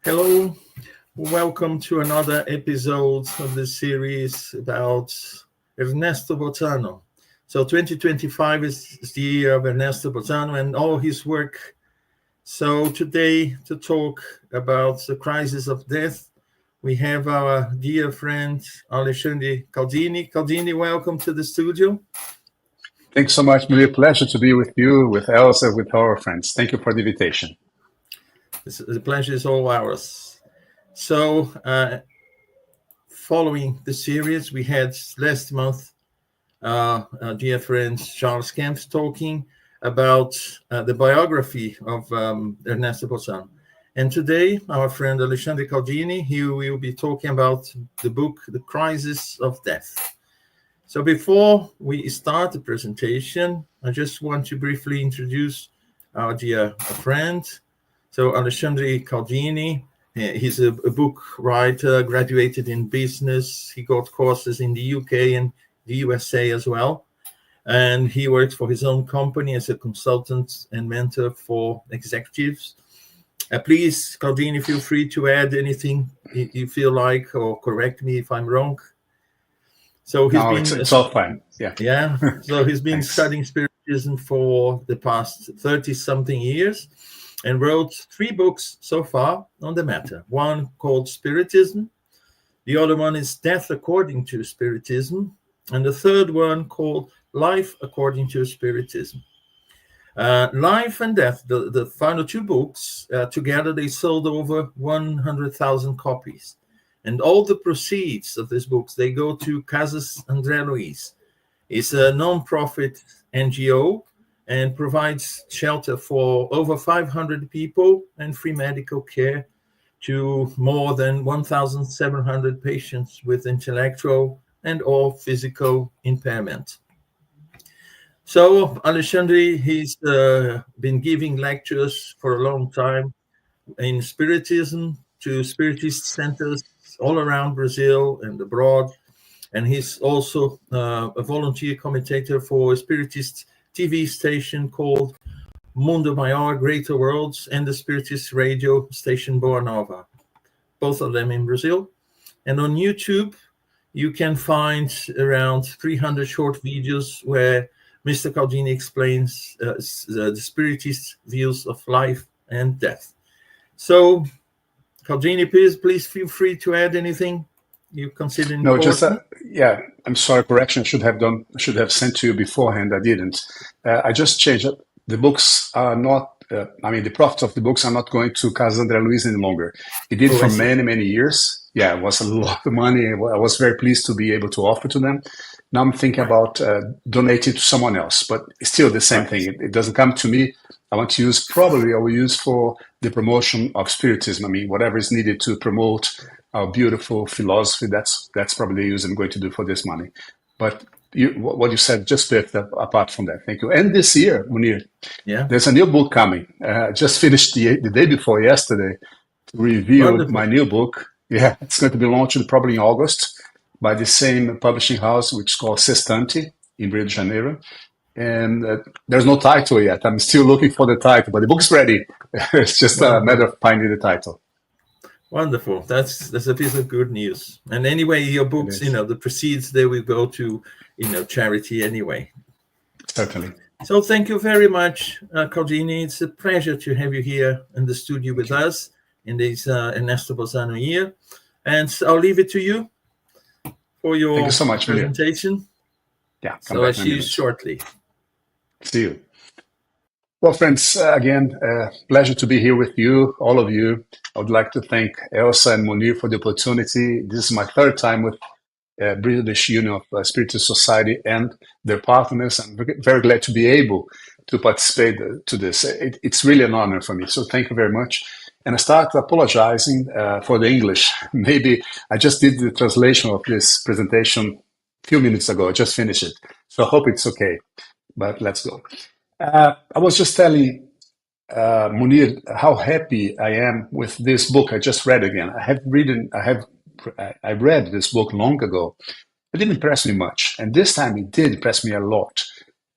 Hello, welcome to another episode of the series about Ernesto Bozzano. So 2025 is the year of Ernesto Bozzano and all his work. So today, to talk about the crisis of death, we have our dear friend Alexandre Caldini. Caldini, welcome to the studio. Thanks so much. Really a pleasure to be with you, with Elsa, with our friends. Thank you for the invitation. The pleasure is all ours. So, following the series, we had last month our dear friend Charles Kemp talking about the biography of Ernesto Bozzano. And today, our friend Alexandre Caldini, he will be talking about the book, The Crises of Death. So before we start the presentation, I just want to briefly introduce our dear friend. So Alexandre Caldini, he's a book writer, graduated in business. He got courses in the UK and the USA as well. And he works for his own company as a consultant and mentor for executives. Please, Caldini, feel free to add anything you feel like or correct me if I'm wrong. So it's all fine. Yeah. So he's been Thanks. studying spiritism for the past 30-something years and wrote 3 books so far on the matter. One called Spiritism. The other one is Death According to Spiritism. And the third one called Life According to Spiritism. Life and Death, the final 2 books, together they sold over 100,000 copies. And all the proceeds of these books, they go to Crises André Luiz. It's a non-profit NGO and provides shelter for over 500 people and free medical care to more than 1,700 patients with intellectual and or physical impairment. So Alexandre, he's been giving lectures for a long time in Spiritism to Spiritist centers all around Brazil and abroad. And he's also a volunteer commentator for a Spiritist TV station called Mundo Maior, Greater Worlds, and the Spiritist radio station Boa Nova, both of them in Brazil. And on YouTube, you can find around 300 short videos where Mr. Caldini explains the Spiritist views of life and death. So, Caldini, please feel free to add anything you consider important. I'm sorry, correction. Should have sent to you beforehand. I didn't. I just changed it. The books are not. The profits of the books are not going to Crises André Luiz any longer. He did for many years. Yeah, it was a lot of money. I was very pleased to be able to offer to them. Now I'm thinking about donating to someone else, but it's still the same thing. It doesn't come to me. I want to use, I will use for the promotion of Spiritism. Whatever is needed to promote our beautiful philosophy, that's probably the use I'm going to do for this money. But what you said, just apart from that, thank you. And this year, Munir, there's a new book coming. Just finished the day before yesterday to review my new book. Yeah, it's going to be launched probably in August by the same publishing house, which is called Sextante in Rio de Janeiro. And there's no title yet. I'm still looking for the title, but the book's ready. It's just a matter of finding the title. Wonderful. That's a piece of good news. And anyway, your books, the proceeds, they will go to, charity anyway. Certainly. So thank you very much, Caldini. It's a pleasure to have you here in the studio with us in this Ernesto Bozzano year. And I'll leave it to you for your Thank you so much, presentation. Yeah. So I'll see you shortly. See you. Well, friends, again, pleasure to be here with you, all of you. I would like to thank Elsa and Munir for the opportunity. This is my 3rd time with British Union of Spiritist Society and their partners. I'm very glad to be able to participate to this. It's really an honor for me. So thank you very much. And I start apologizing for the English. Maybe I just did the translation of this presentation a few minutes ago. I just finished it. So I hope it's okay. But let's go. I was just telling Munir how happy I am with this book I just read again. I read this book long ago. It didn't impress me much, and this time it did impress me a lot.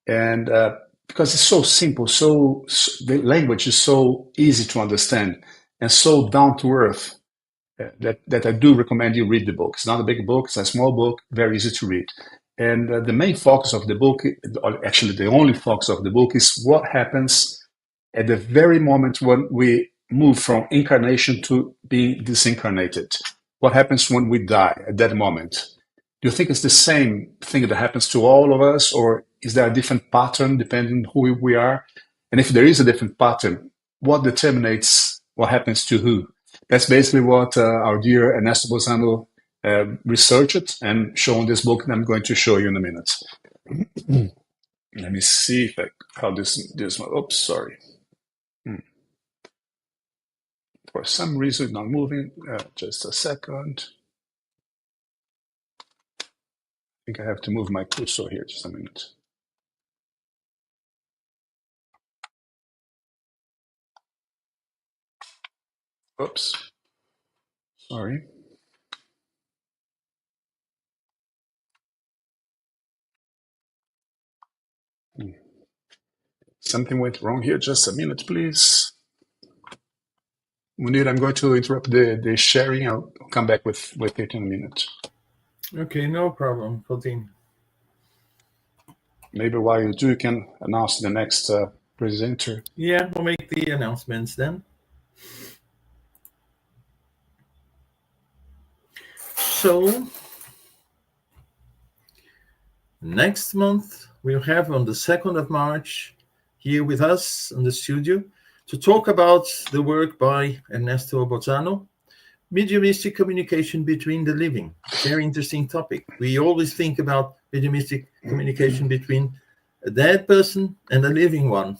And because it's so simple, the language is so easy to understand. and so down to earth that I do recommend you read the book. It's not a big book; it's a small book, very easy to read. And the main focus of the book, or actually the only focus of the book, is what happens at the very moment when we move from incarnation to being disincarnated. What happens when we die at that moment? Do you think it's the same thing that happens to all of us, or is there a different pattern depending on who we are? And if there is a different pattern, what determines what happens to who? That's basically what our dear Ernesto Bozzano researched and shown in this book that I'm going to show you in a minute. Let me see if how this oops, sorry. For some reason, it's not moving. Just a second. I think I have to move my cursor here just a minute. Oops. Sorry. Something went wrong here. Just a minute, please. Munir, I'm going to interrupt the sharing. I'll come back with it in a minute. Okay, no problem. Continue. Maybe while you do, you can announce the next presenter. Yeah, we'll make the announcements then. So, next month, we'll have on the 2nd of March here with us in the studio to talk about the work by Ernesto Bozzano, mediumistic communication between the living. Very interesting topic. We always think about mediumistic communication between a dead person and a living one.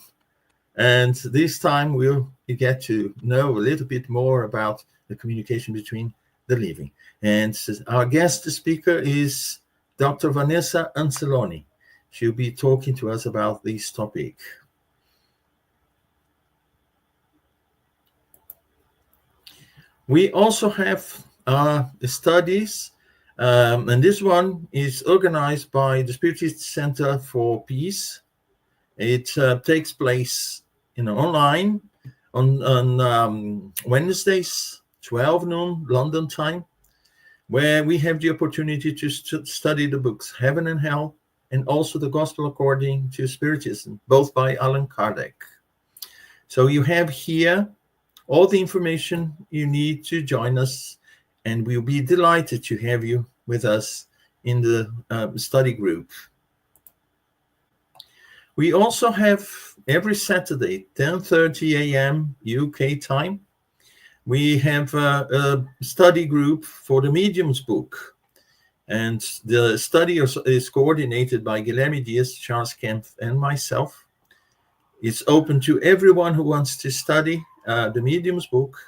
And this time we'll get to know a little bit more about the communication between the living. And our guest speaker is Dr. Vanessa Anceloni. She'll be talking to us about this topic. We also have studies, and this one is organized by the Spiritist Center for Peace. It takes place online on Wednesdays, 12 noon London time, where we have the opportunity to study the books Heaven and Hell and also the Gospel According to Spiritism, both by Allan Kardec. So you have here all the information you need to join us, and we'll be delighted to have you with us in the study group. We also have every Saturday, 10:30 a.m. UK time, we have a study group for the Mediums book. And the study is coordinated by Guilherme Dias, Charles Kempf, and myself. It's open to everyone who wants to study the Mediums book,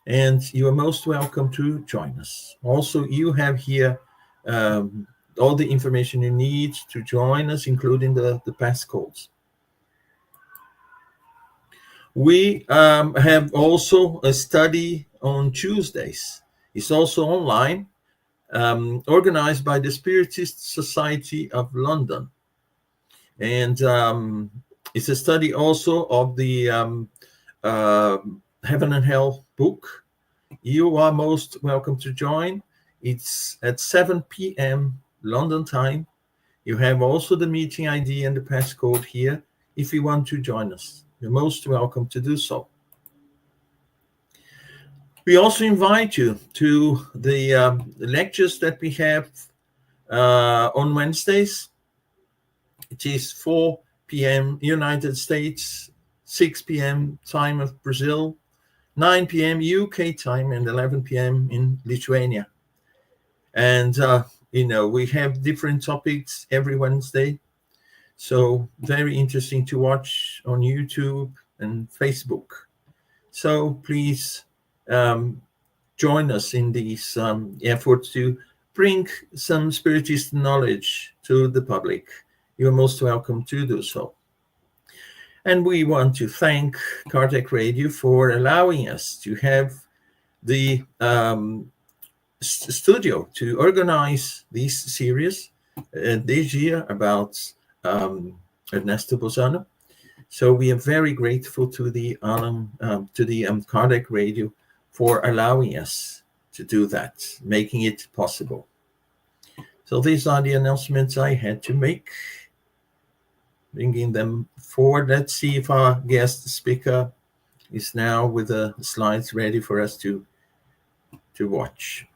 and you are most welcome to join us. Also, you have here all the information you need to join us, including the passcodes. We have also a study on Tuesdays. It's also online, organized by the Spiritist Society of London. And it's a study also of the Heaven and Hell book. You are most welcome to join. It's at 7 p.m. London time. You have also the meeting ID and the passcode here if you want to join us. You're most welcome to do so. We also invite you to the lectures that we have on Wednesdays. It is 4 p.m. United States, 6 p.m. time of Brazil, 9 p.m. UK time, and 11 p.m. in Lithuania. And, we have different topics every Wednesday. So very interesting to watch on YouTube and Facebook. So please join us in these efforts to bring some Spiritist knowledge to the public. You're most welcome to do so. And we want to thank Kardec Radio for allowing us to have the studio to organize this series this year about Ernesto Bozzano. So we are very grateful to the Kardec Radio for allowing us to do that, making it possible. So these are the announcements I had to make, bringing them forward. Let's see if our guest speaker is now with the slides ready for us to watch.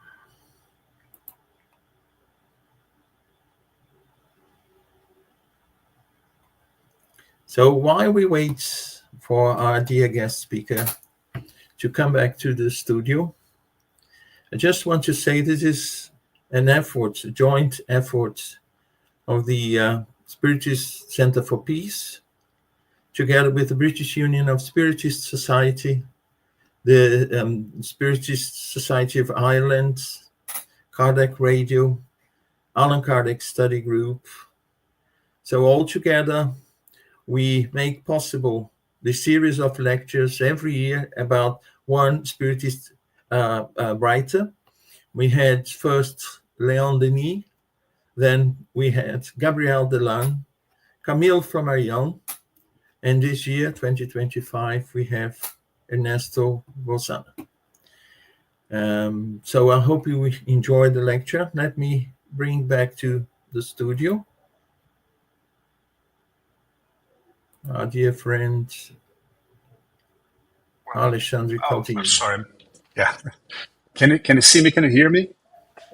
So while we wait for our dear guest speaker to come back to the studio, I just want to say this is an effort, a joint effort of the Spiritist Center for Peace, together with the British Union of Spiritist Society, the Spiritist Society of Ireland, Kardec Radio, Allan Kardec Study Group. So all together, we make possible the series of lectures every year about one Spiritist writer. We had first Léon Denis, then we had Gabriel Delanne, Camille Flammarion, and this year, 2025, we have Ernesto Bozzano. So I hope you enjoy the lecture. Let me bring back to the studio our dear friend Alexandre Caldini. I'm sorry. Yeah. Can you see me? Can you hear me?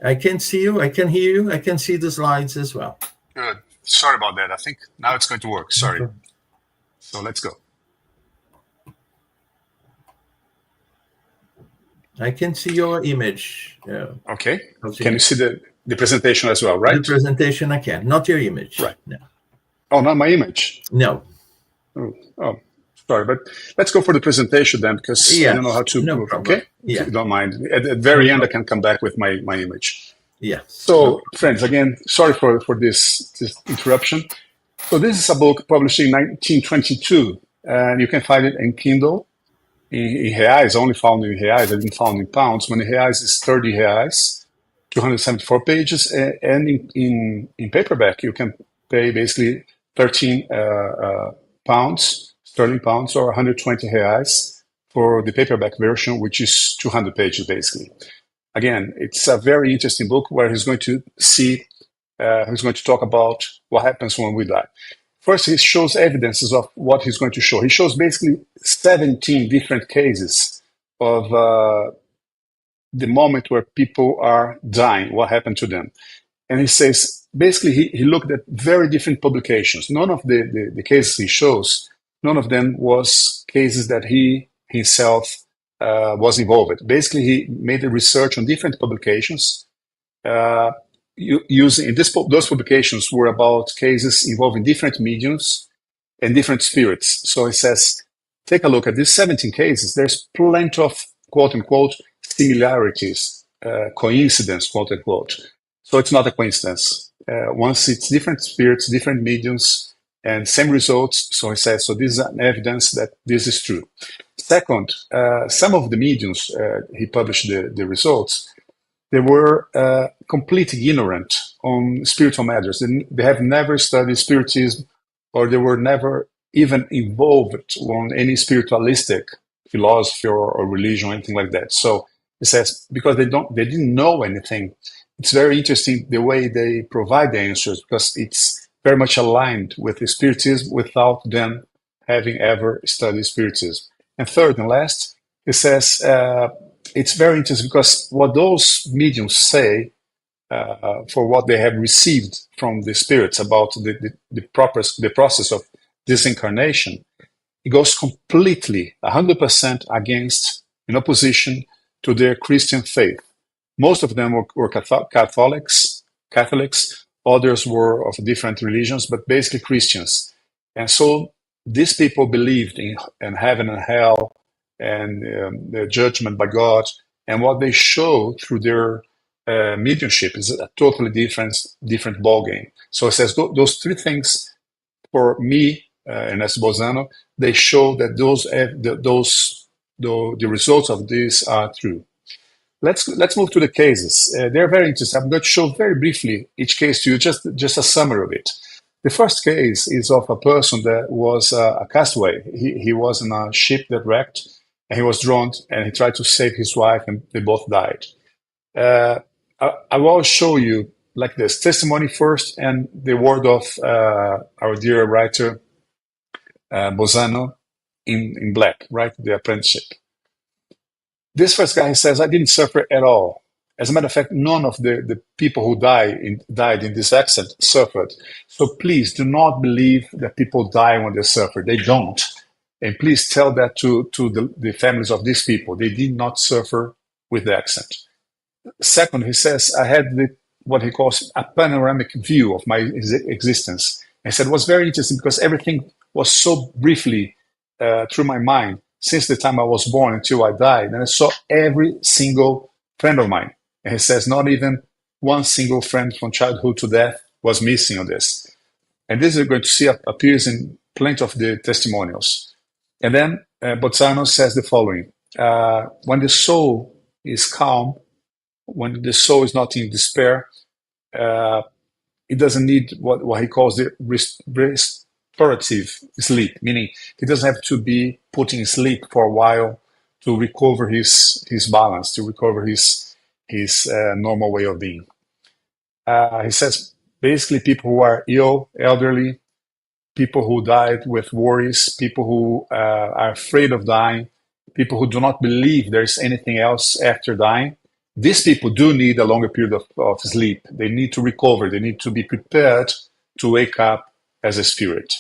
I can see you. I can hear you. I can see the slides as well. Good. Sorry about that. I think now it's going to work. Sorry. So let's go. I can see your image. Okay. Can you see the presentation as well, right? The presentation I can, not your image. Right. No. Oh, not my image? No. Oh, sorry. But let's go for the presentation then, because I don't know how to move. Problem. Okay? Yeah. If you don't mind. At the very end, I can come back with my image. Yeah. So, friends, again, sorry for this interruption. So this is a book published in 1922, and you can find it in Kindle. In reais, only found in reais. I didn't found in pounds. When in reais is 30 reais, 274 pages, and in paperback you can pay basically 13 pounds, sterling pounds, or 120 reais for the paperback version, which is 200 pages basically. Again, it's a very interesting book where he's going to talk about what happens when we die. First, he shows evidences of what he's going to show. He shows basically 17 different cases of the moment where people are dying, what happened to them. And he says, basically, he looked at very different publications. None of the cases he shows, none of them was cases that he himself was involved with. Basically, he made a research on different publications. Those publications were about cases involving different mediums and different spirits. So he says, take a look at these 17 cases. There's plenty of quote-unquote similarities, coincidence, quote-unquote. So it's not a coincidence. Once it's different spirits, different mediums, and same results, so he says, so this is an evidence that this is true. Second, some of the mediums, he published the results, they were completely ignorant on spiritual matters. They have never studied Spiritism, or they were never even involved on any spiritualistic philosophy or religion or anything like that. So he says, because they didn't know anything, it's very interesting the way they provide the answers, because it's very much aligned with the Spiritism without them having ever studied Spiritism. And third and last, he says, it's very interesting because what those mediums say for what they have received from the spirits about the process of disincarnation, it goes completely 100% against, in opposition to their Christian faith. Most of them were Catholics. Others were of different religions, but basically Christians. And so these people believed in heaven and hell, and the judgment by God, and what they show through their mediumship is a totally different ballgame. So it says those three things, for me, Ernesto Bozzano, they show that the results of this are true. Let's move to the cases. They're very interesting. I'm going to show very briefly each case to you, just a summary of it. The first case is of a person that was a castaway. He was in a ship that wrecked, and he was drowned, and he tried to save his wife, and they both died. I will show you like this testimony first, and the word of our dear writer Bozzano in black, right? The apprenticeship. This first guy says, I didn't suffer at all. As a matter of fact, none of the people who died in this accident suffered. So please do not believe that people die when they suffer. They don't. And please tell that to the families of these people. They did not suffer with the accident. Second, he says, I had what he calls a panoramic view of my existence. He said it was very interesting because everything was so briefly through my mind since the time I was born until I died. And I saw every single friend of mine. And he says not even one single friend from childhood to death was missing on this. And this you're going to see appears in plenty of the testimonials. And then Bozzano says the following. When the soul is calm, when the soul is not in despair, it doesn't need what he calls the restorative sleep, meaning he doesn't have to be put in sleep for a while to recover his balance, to recover his normal way of being. He says basically people who are ill, elderly, people who died with worries, people who are afraid of dying, people who do not believe there's anything else after dying. These people do need a longer period of sleep. They need to recover. They need to be prepared to wake up as a spirit.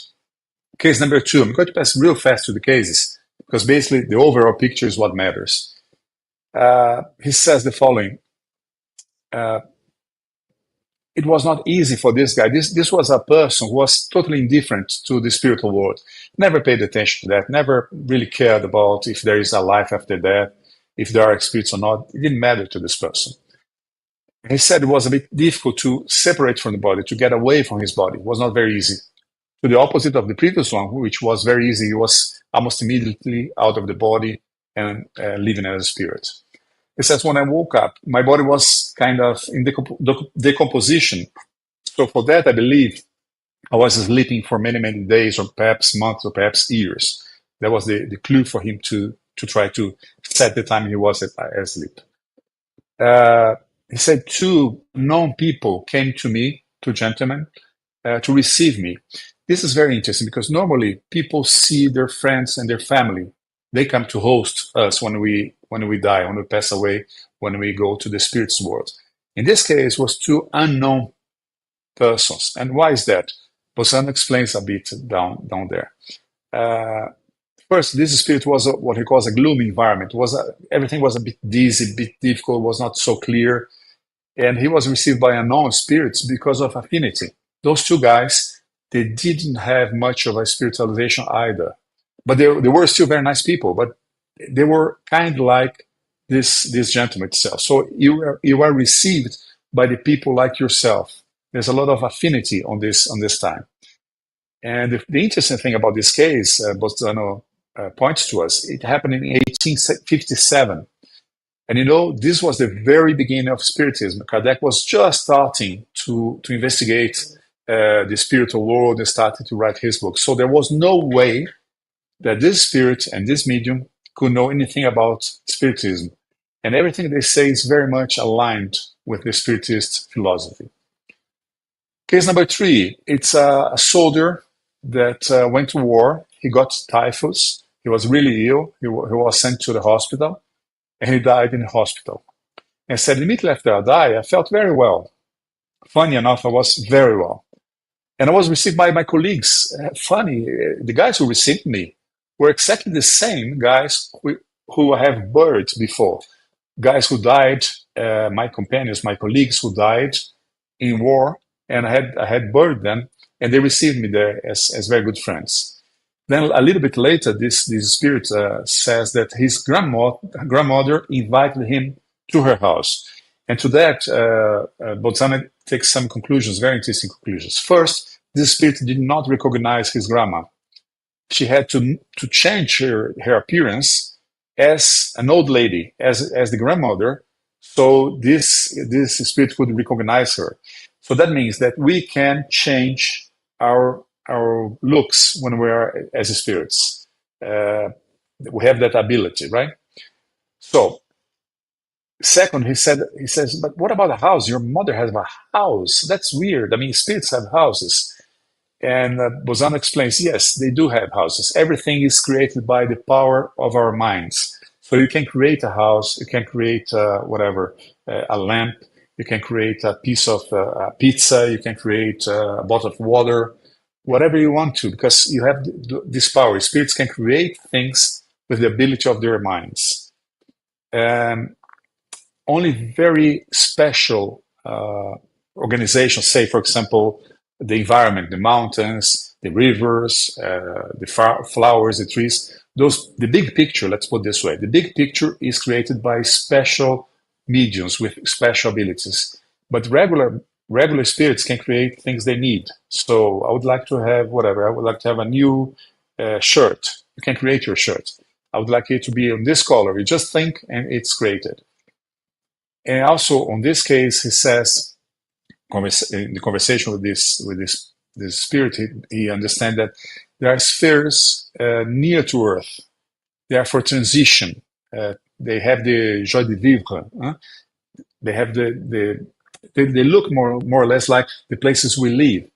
Case number 2, I'm going to pass real fast to the cases because basically the overall picture is what matters. He says the following. It was not easy for this guy. This was a person who was totally indifferent to the spiritual world. Never paid attention to that. Never really cared about if there is a life after death, if there are spirits or not. It didn't matter to this person. He said it was a bit difficult to separate from the body, to get away from his body. It was not very easy. To the opposite of the previous one, which was very easy, he was almost immediately out of the body and living as a spirit. He says, when I woke up, my body was kind of in decomposition. So for that, I believe I was sleeping for many, many days or perhaps months or perhaps years. That was the clue for him to try to set the time he was asleep. He said 2 known people came to me, 2 gentlemen, to receive me. This is very interesting because normally people see their friends and their family. They come to host us when we die, when we pass away, when we go to the spirits world. In this case, it was 2 unknown persons. And why is that? Bozzano explains a bit down there. First, this spirit was what he calls a gloomy environment. Everything was a bit dizzy, a bit difficult, was not so clear. And he was received by unknown spirits because of affinity. Those 2 guys, they didn't have much of a spiritualization either. But they were still very nice people, but they were kind of like this gentleman itself. So you are received by the people like yourself. There's a lot of affinity on this time. And the interesting thing about this case, Bozzano points to us, it happened in 1857. And this was the very beginning of Spiritism. Kardec was just starting to investigate the spiritual world and started to write his book. So there was no way that this spirit and this medium could know anything about Spiritism. And everything they say is very much aligned with the Spiritist philosophy. Case number 3, it's a soldier that went to war. He got typhus. He was really ill. He was sent to the hospital, and he died in the hospital. And said, immediately after I died, I felt very well. Funny enough, I was very well. And I was received by my colleagues. Funny, the guys who received me were exactly the same guys who I have buried before. Guys who died, my companions, my colleagues who died in war, and I had buried them, and they received me there as very good friends. Then a little bit later, this spirit says that his grandmother invited him to her house. And to that, Bozzano takes some conclusions, very interesting conclusions. First, this spirit did not recognize his grandma. She had to change her appearance as an old lady, as the grandmother, so this spirit could recognize her. So that means that we can change our looks when we are as spirits. We have that ability, right? So, second, he says, but what about a house? Your mother has a house. That's weird. I mean, spirits have houses. And Bozzano explains, yes, they do have houses. Everything is created by the power of our minds. So you can create a house, you can create whatever, a lamp, you can create a piece of pizza, you can create a bottle of water, whatever you want to, because you have this power. Spirits can create things with the ability of their minds. Only very special organizations, say, for example, the environment, the mountains, the rivers, the flowers, the trees, the big picture, let's put it this way, the big picture is created by special mediums with special abilities. But regular spirits can create things they need. So I would like to have whatever, I would like to have a new shirt. You can create your shirt. I would like it to be on this color. You just think and it's created. And also, on this case, he says, in the conversation with this spirit, he understands that there are spheres near to Earth. They are for transition. They have the joie de vivre. They have they look more or less like the places we live,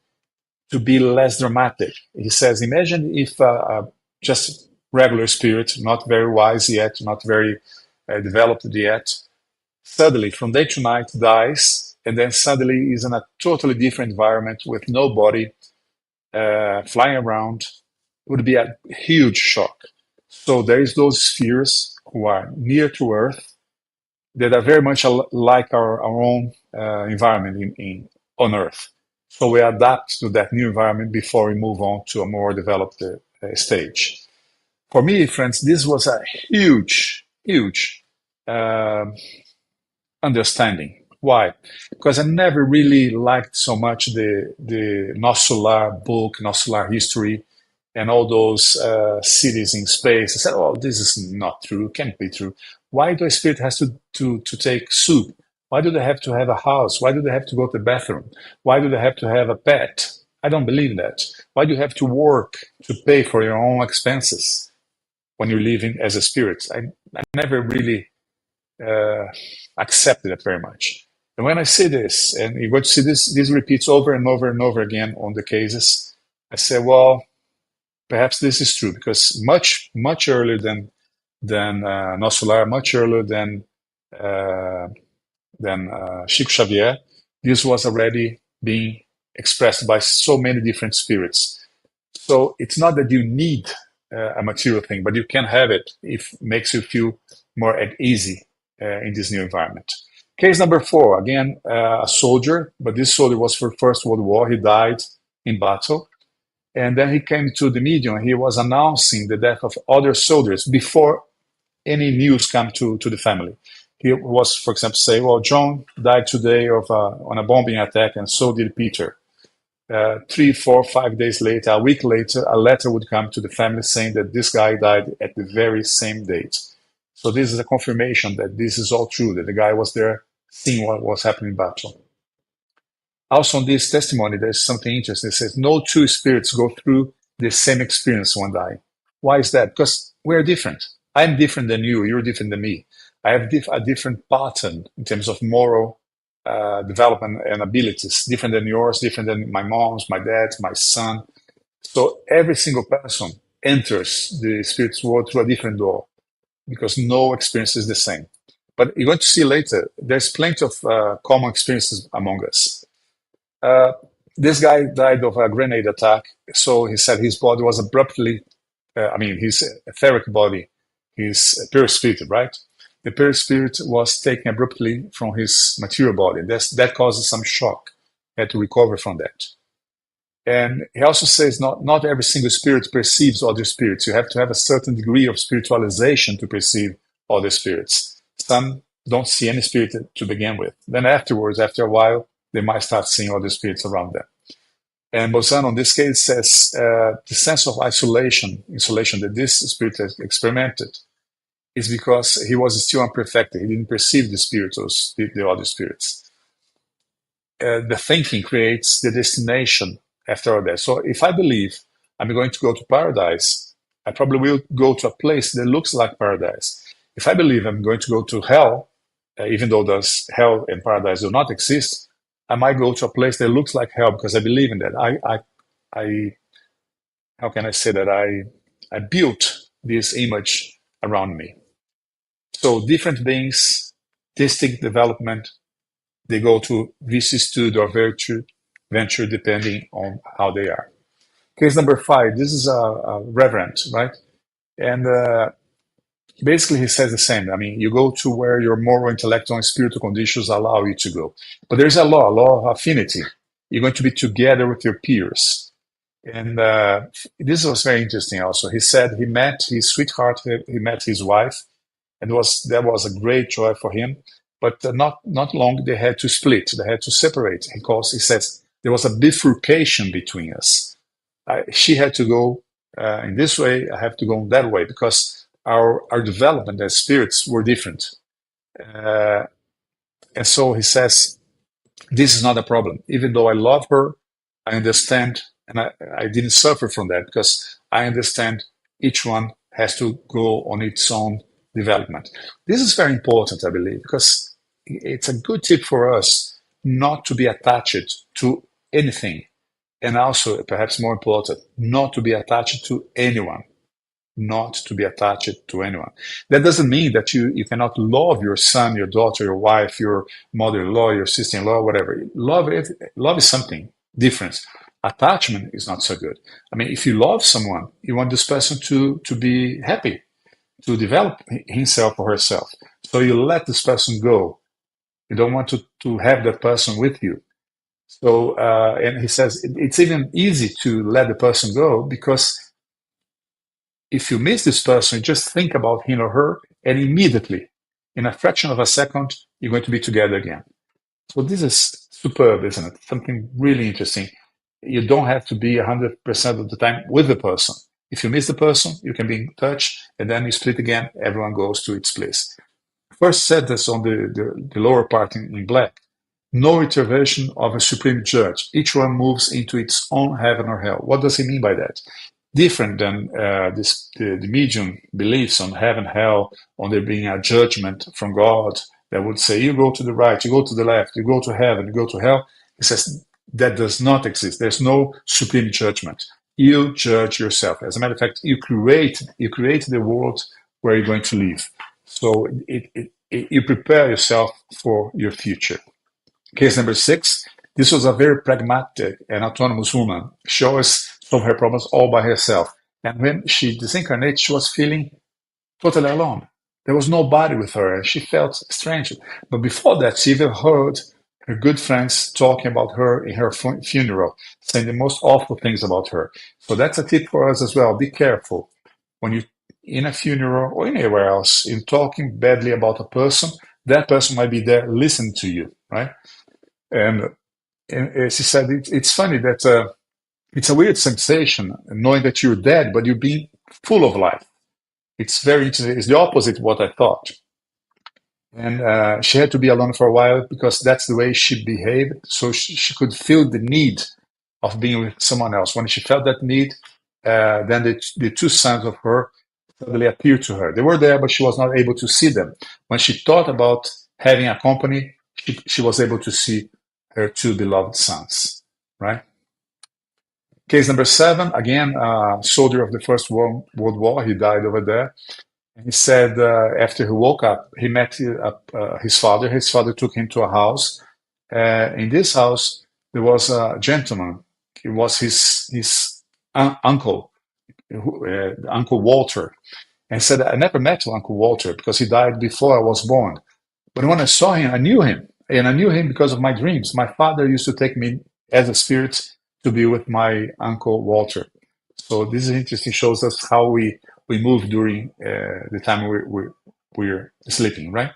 to be less dramatic. He says, imagine if just regular spirit, not very wise yet, not very developed yet, suddenly from day to night dies, and then suddenly is in a totally different environment with nobody flying around. It would be a huge shock. So there is those spheres who are near to Earth that are very much like our own environment on Earth. So we adapt to that new environment before we move on to a more developed stage. For me, friends, this was a huge understanding. Why? Because I never really liked so much the Nosso book, Nosso history, and all those cities in space. I said, oh, this is not true, can't be true. Why do a spirit has to take soup? Why do they have to have a house? Why do they have to go to the bathroom? Why do they have to have a pet? I don't believe that. Why do you have to work to pay for your own expenses when you're living as a spirit? I never really accepted it very much. And when I say this, and you're going to see this repeats over and over and over again on the cases, I say, well, perhaps this is true, because much earlier than Nosso Lar, much earlier than Chico Xavier, this was already being expressed by so many different spirits. So it's not that you need a material thing, but you can have it if it makes you feel more at easy in this new environment. Case number 4, again, a soldier, but this soldier was for First World War. He died in battle. And then he came to the medium. He was announcing the death of other soldiers before any news came to the family. He was, for example, say, well, John died today on a bombing attack, and so did Peter. 3, 4, 5 days later, a week later, a letter would come to the family saying that this guy died at the very same date. So this is a confirmation that this is all true, that the guy was there seeing what was happening in battle. Also, in this testimony, there's something interesting. It says, no two spirits go through the same experience one day. Why is that? Because we're different. I'm different than you. You're different than me. I have a different pattern in terms of moral development and abilities, different than yours, different than my mom's, my dad's, my son. So every single person enters the spiritual world through a different door, because no experience is the same. But you're going to see later, there's plenty of common experiences among us. This guy died of a grenade attack. So he said his body was abruptly, his etheric body, his perispirit, right? The perispirit was taken abruptly from his material body. That causes some shock. He had to recover from that. And he also says not every single spirit perceives other spirits. You have to have a certain degree of spiritualization to perceive other spirits. Some don't see any spirit to begin with. Then afterwards, after a while, they might start seeing other spirits around them. And Bozzano, in this case, says the sense of isolation that this spirit has experimented is because he was still unperfected. He didn't perceive the spirits or the other spirits. The thinking creates the destination after all that. So if I believe I'm going to go to paradise, I probably will go to a place that looks like paradise. If I believe I'm going to go to hell, even though those hell and paradise do not exist, I might go to a place that looks like hell because I believe in that. I how can I say that? I built this image around me. So different beings, distinct development, they go to vicissitude or virtue, venture, depending on how they are. Case number 5, this is a reverend, right? And basically he says the same. I mean, you go to where your moral, intellectual, and spiritual conditions allow you to go. But there's a law of affinity. You're going to be together with your peers. And this was very interesting also. He said he met his sweetheart, he met his wife, and that was a great joy for him. But not long they had to split, they had to separate, because he says there was a bifurcation between us. She had to go in this way, I have to go that way, because our development as spirits were different. And so he says, this is not a problem. Even though I love her, I understand, and I didn't suffer from that, because I understand each one has to go on its own development. This is very important, I believe, because it's a good tip for us not to be attached to anything. And also, perhaps more important, not to be attached to anyone. Not to be attached to anyone. That doesn't mean that you cannot love your son, your daughter, your wife, your mother-in-law, your sister-in-law, whatever. Love is something different. Attachment is not so good. I mean, if you love someone, you want this person to be happy, to develop himself or herself. So you let this person go. You don't want to have that person with you. So, and he says it's even easy to let the person go, because if you miss this person, just think about him or her, and immediately, in a fraction of a second, you're going to be together again. So this is superb, isn't it? Something really interesting. You don't have to be 100% of the time with the person. If you miss the person, you can be in touch, and then you split again, everyone goes to its place. First sentence on the lower part in black. No intervention of a supreme judge. Each one moves into its own heaven or hell. What does he mean by that? Different than the medium beliefs on heaven, hell, on there being a judgment from God that would say, you go to the right, you go to the left, you go to heaven, you go to hell. He says that does not exist. There's no supreme judgment. You judge yourself. As a matter of fact, you create the world where you're going to live. So you prepare yourself for your future. Case number 6. This was a very pragmatic and autonomous woman. She always solved her problems all by herself. And when she disincarnated, she was feeling totally alone. There was nobody with her, and she felt strange. But before that, she even heard her good friends talking about her in her funeral, saying the most awful things about her. So that's a tip for us as well. Be careful. When you in a funeral or anywhere else, in talking badly about a person, that person might be there listening to you, right? And she said, it's funny that it's a weird sensation knowing that you're dead, but you're being full of life. It's very interesting. It's the opposite of what I thought. And she had to be alone for a while because that's the way she behaved. So she could feel the need of being with someone else. When she felt that need, then the two sons of her suddenly appeared to her. They were there, but she was not able to see them. When she thought about having a company, she was able to see her two beloved sons, right? Case number 7, again, soldier of the First World War. He died over there. And he said after he woke up, he met his father. His father took him to a house. In this house, there was a gentleman. It was his uncle, Uncle Walter. And he said, I never met Uncle Walter because he died before I was born. But when I saw him, I knew him. And I knew him because of my dreams. My father used to take me as a spirit to be with my Uncle Walter. So this is interesting, shows us how we move during the time we're sleeping, right?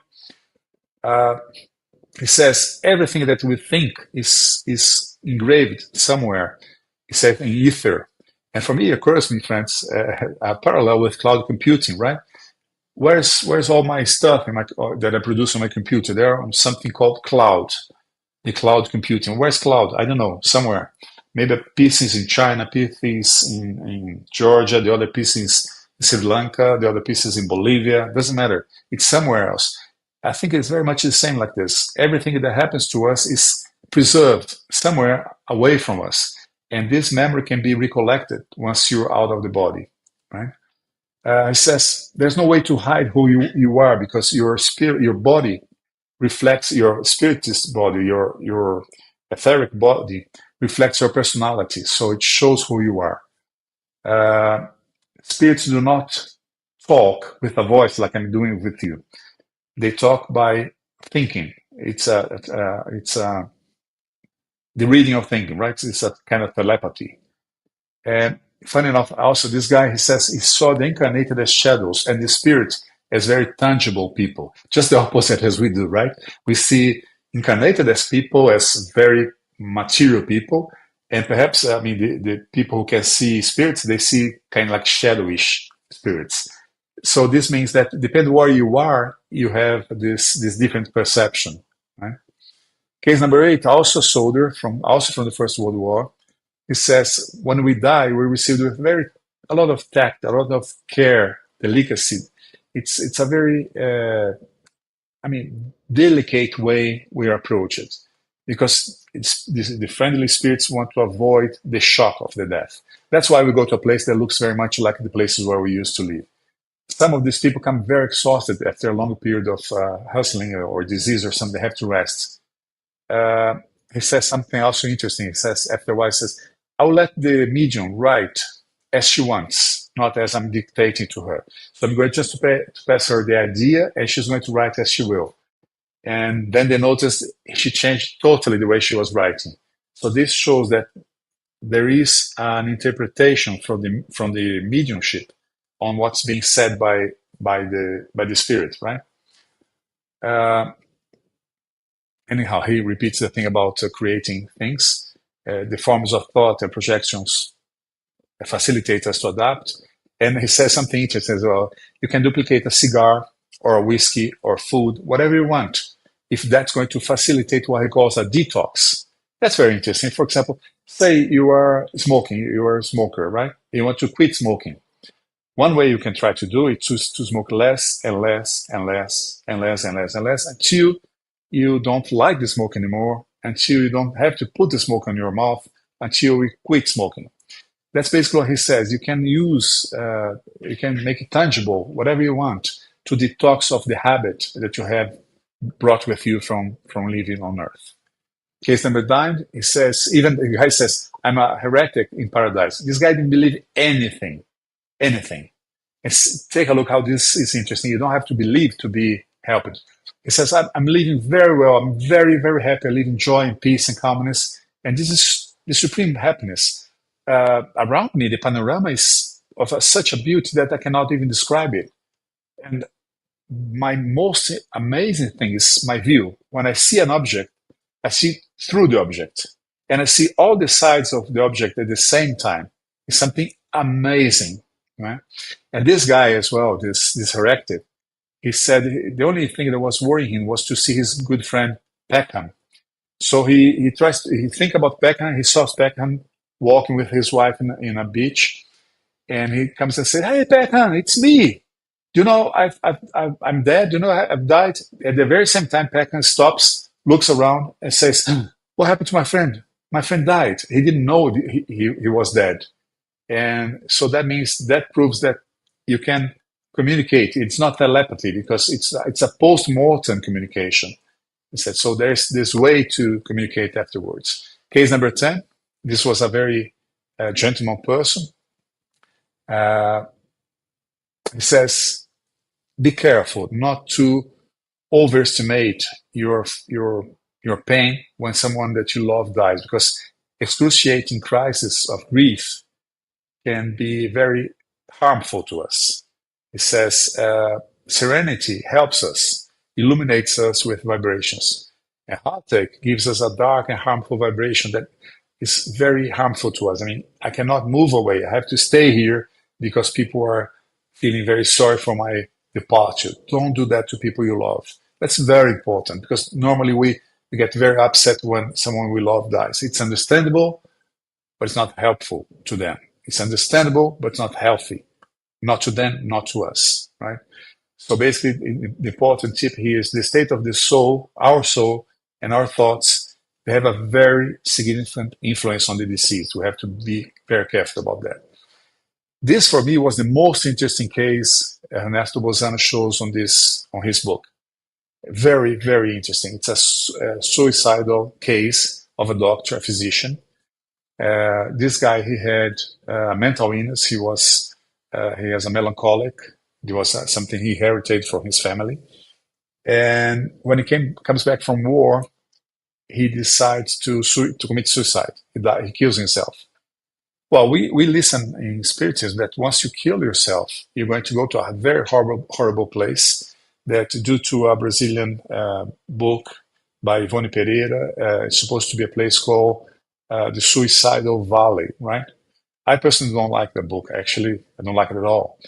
He says everything that we think is engraved somewhere. He said in ether. And for me, it occurs to me, friends, a parallel with cloud computing, right? Where's all my stuff that I produce on my computer? They're on something called cloud, the cloud computing. Where's cloud? I don't know, somewhere. Maybe a piece is in China, a piece is in Georgia, the other piece is in Sri Lanka, the other piece is in Bolivia. Doesn't matter. It's somewhere else. I think it's very much the same like this. Everything that happens to us is preserved somewhere away from us. And this memory can be recollected once you're out of the body, right? It says there's no way to hide who you are because your spirit, your body reflects your spiritist body, your etheric body reflects your personality, so it shows who you are. Spirits do not talk with a voice like I'm doing with you. They talk by thinking. It's the reading of thinking, right? It's a kind of telepathy. And funny enough, also this guy, he says he saw the incarnated as shadows and the spirit as very tangible people, just the opposite as we do, right? We see incarnated as people, as very material people, and perhaps, I mean, the people who can see spirits, they see kind of like shadowish spirits. So this means that depending where you are, you have this different perception, right? Case number 8, also a soldier from the First World War. He says, when we die, we receive with a lot of tact, a lot of care, delicacy. It's a very, delicate way we approach it, because the friendly spirits want to avoid the shock of the death. That's why we go to a place that looks very much like the places where we used to live. Some of these people come very exhausted after a long period of hustling or disease or something. They have to rest. He says something also interesting. He says, after a while, he says, I'll let the medium write as she wants, not as I'm dictating to her. So I'm going just to pass her the idea, and she's going to write as she will. And then they noticed she changed totally the way she was writing. So this shows that there is an interpretation from the mediumship on what's being said by the spirit, right? Anyhow, he repeats the thing about creating things. The forms of thought and projections facilitate us to adapt. And he says something interesting as well. You can duplicate a cigar or a whiskey or food, whatever you want, if that's going to facilitate what he calls a detox. That's very interesting. For example, say you are smoking, you are a smoker, right? You want to quit smoking. One way you can try to do it is to smoke less and less and less and less and less and less until you don't like the smoke anymore, until you don't have to put the smoke on your mouth, until you quit smoking. That's basically what he says. You can you can make it tangible, whatever you want, to detox of the habit that you have brought with you from living on earth. Case number 9, he says, even the guy says, I'm a heretic in paradise. This guy didn't believe anything. And take a look how this is interesting. You don't have to believe to be helped. He says, I'm living very well. I'm very, very happy. I live in joy and peace and calmness. And this is the supreme happiness. Around me, the panorama is of such a beauty that I cannot even describe it. And my most amazing thing is my view. When I see an object, I see through the object. And I see all the sides of the object at the same time. It's something amazing, right? And this guy as well, this heretic, he said the only thing that was worrying him was to see his good friend Peckham. So he think about Peckham. He saw Peckham walking with his wife in a beach, and he comes and says, "Hey, Peckham, it's me. Do you know I'm dead? Do you know I've died?" At the very same time, Peckham stops, looks around, and says, "What happened to my friend? My friend died. He didn't know he was dead." And so that proves that you can communicate. It's not telepathy because it's a post-mortem communication. He said, so there's this way to communicate afterwards. Case number 10, this was a very gentleman person. He says, be careful not to overestimate your pain when someone that you love dies, because excruciating crisis of grief can be very harmful to us. It says, serenity helps us, illuminates us with vibrations. And heartache gives us a dark and harmful vibration that is very harmful to us. I mean, I cannot move away. I have to stay here because people are feeling very sorry for my departure. Don't do that to people you love. That's very important, because normally we get very upset when someone we love dies. It's understandable, but it's not helpful to them. It's understandable, but it's not healthy. Not to them, not to us, right? So basically, the important tip here is the state of the soul, and our thoughts, they have a very significant influence on the deceased. We have to be very careful about that. This, for me, was the most interesting case Ernesto Bozzano shows on his book. Very, very interesting. It's a suicidal case of a doctor, a physician. This guy, he had mental illness. He has a melancholic. It was something he inherited from his family. And when he comes back from war, he decides to commit suicide. He kills himself. Well, we listen in Spiritism that once you kill yourself, you're going to go to a very horrible place that, due to a Brazilian book by Ivone Pereira, it's supposed to be a place called the Suicidal Valley, right? I personally don't like the book, actually. I don't like it at all,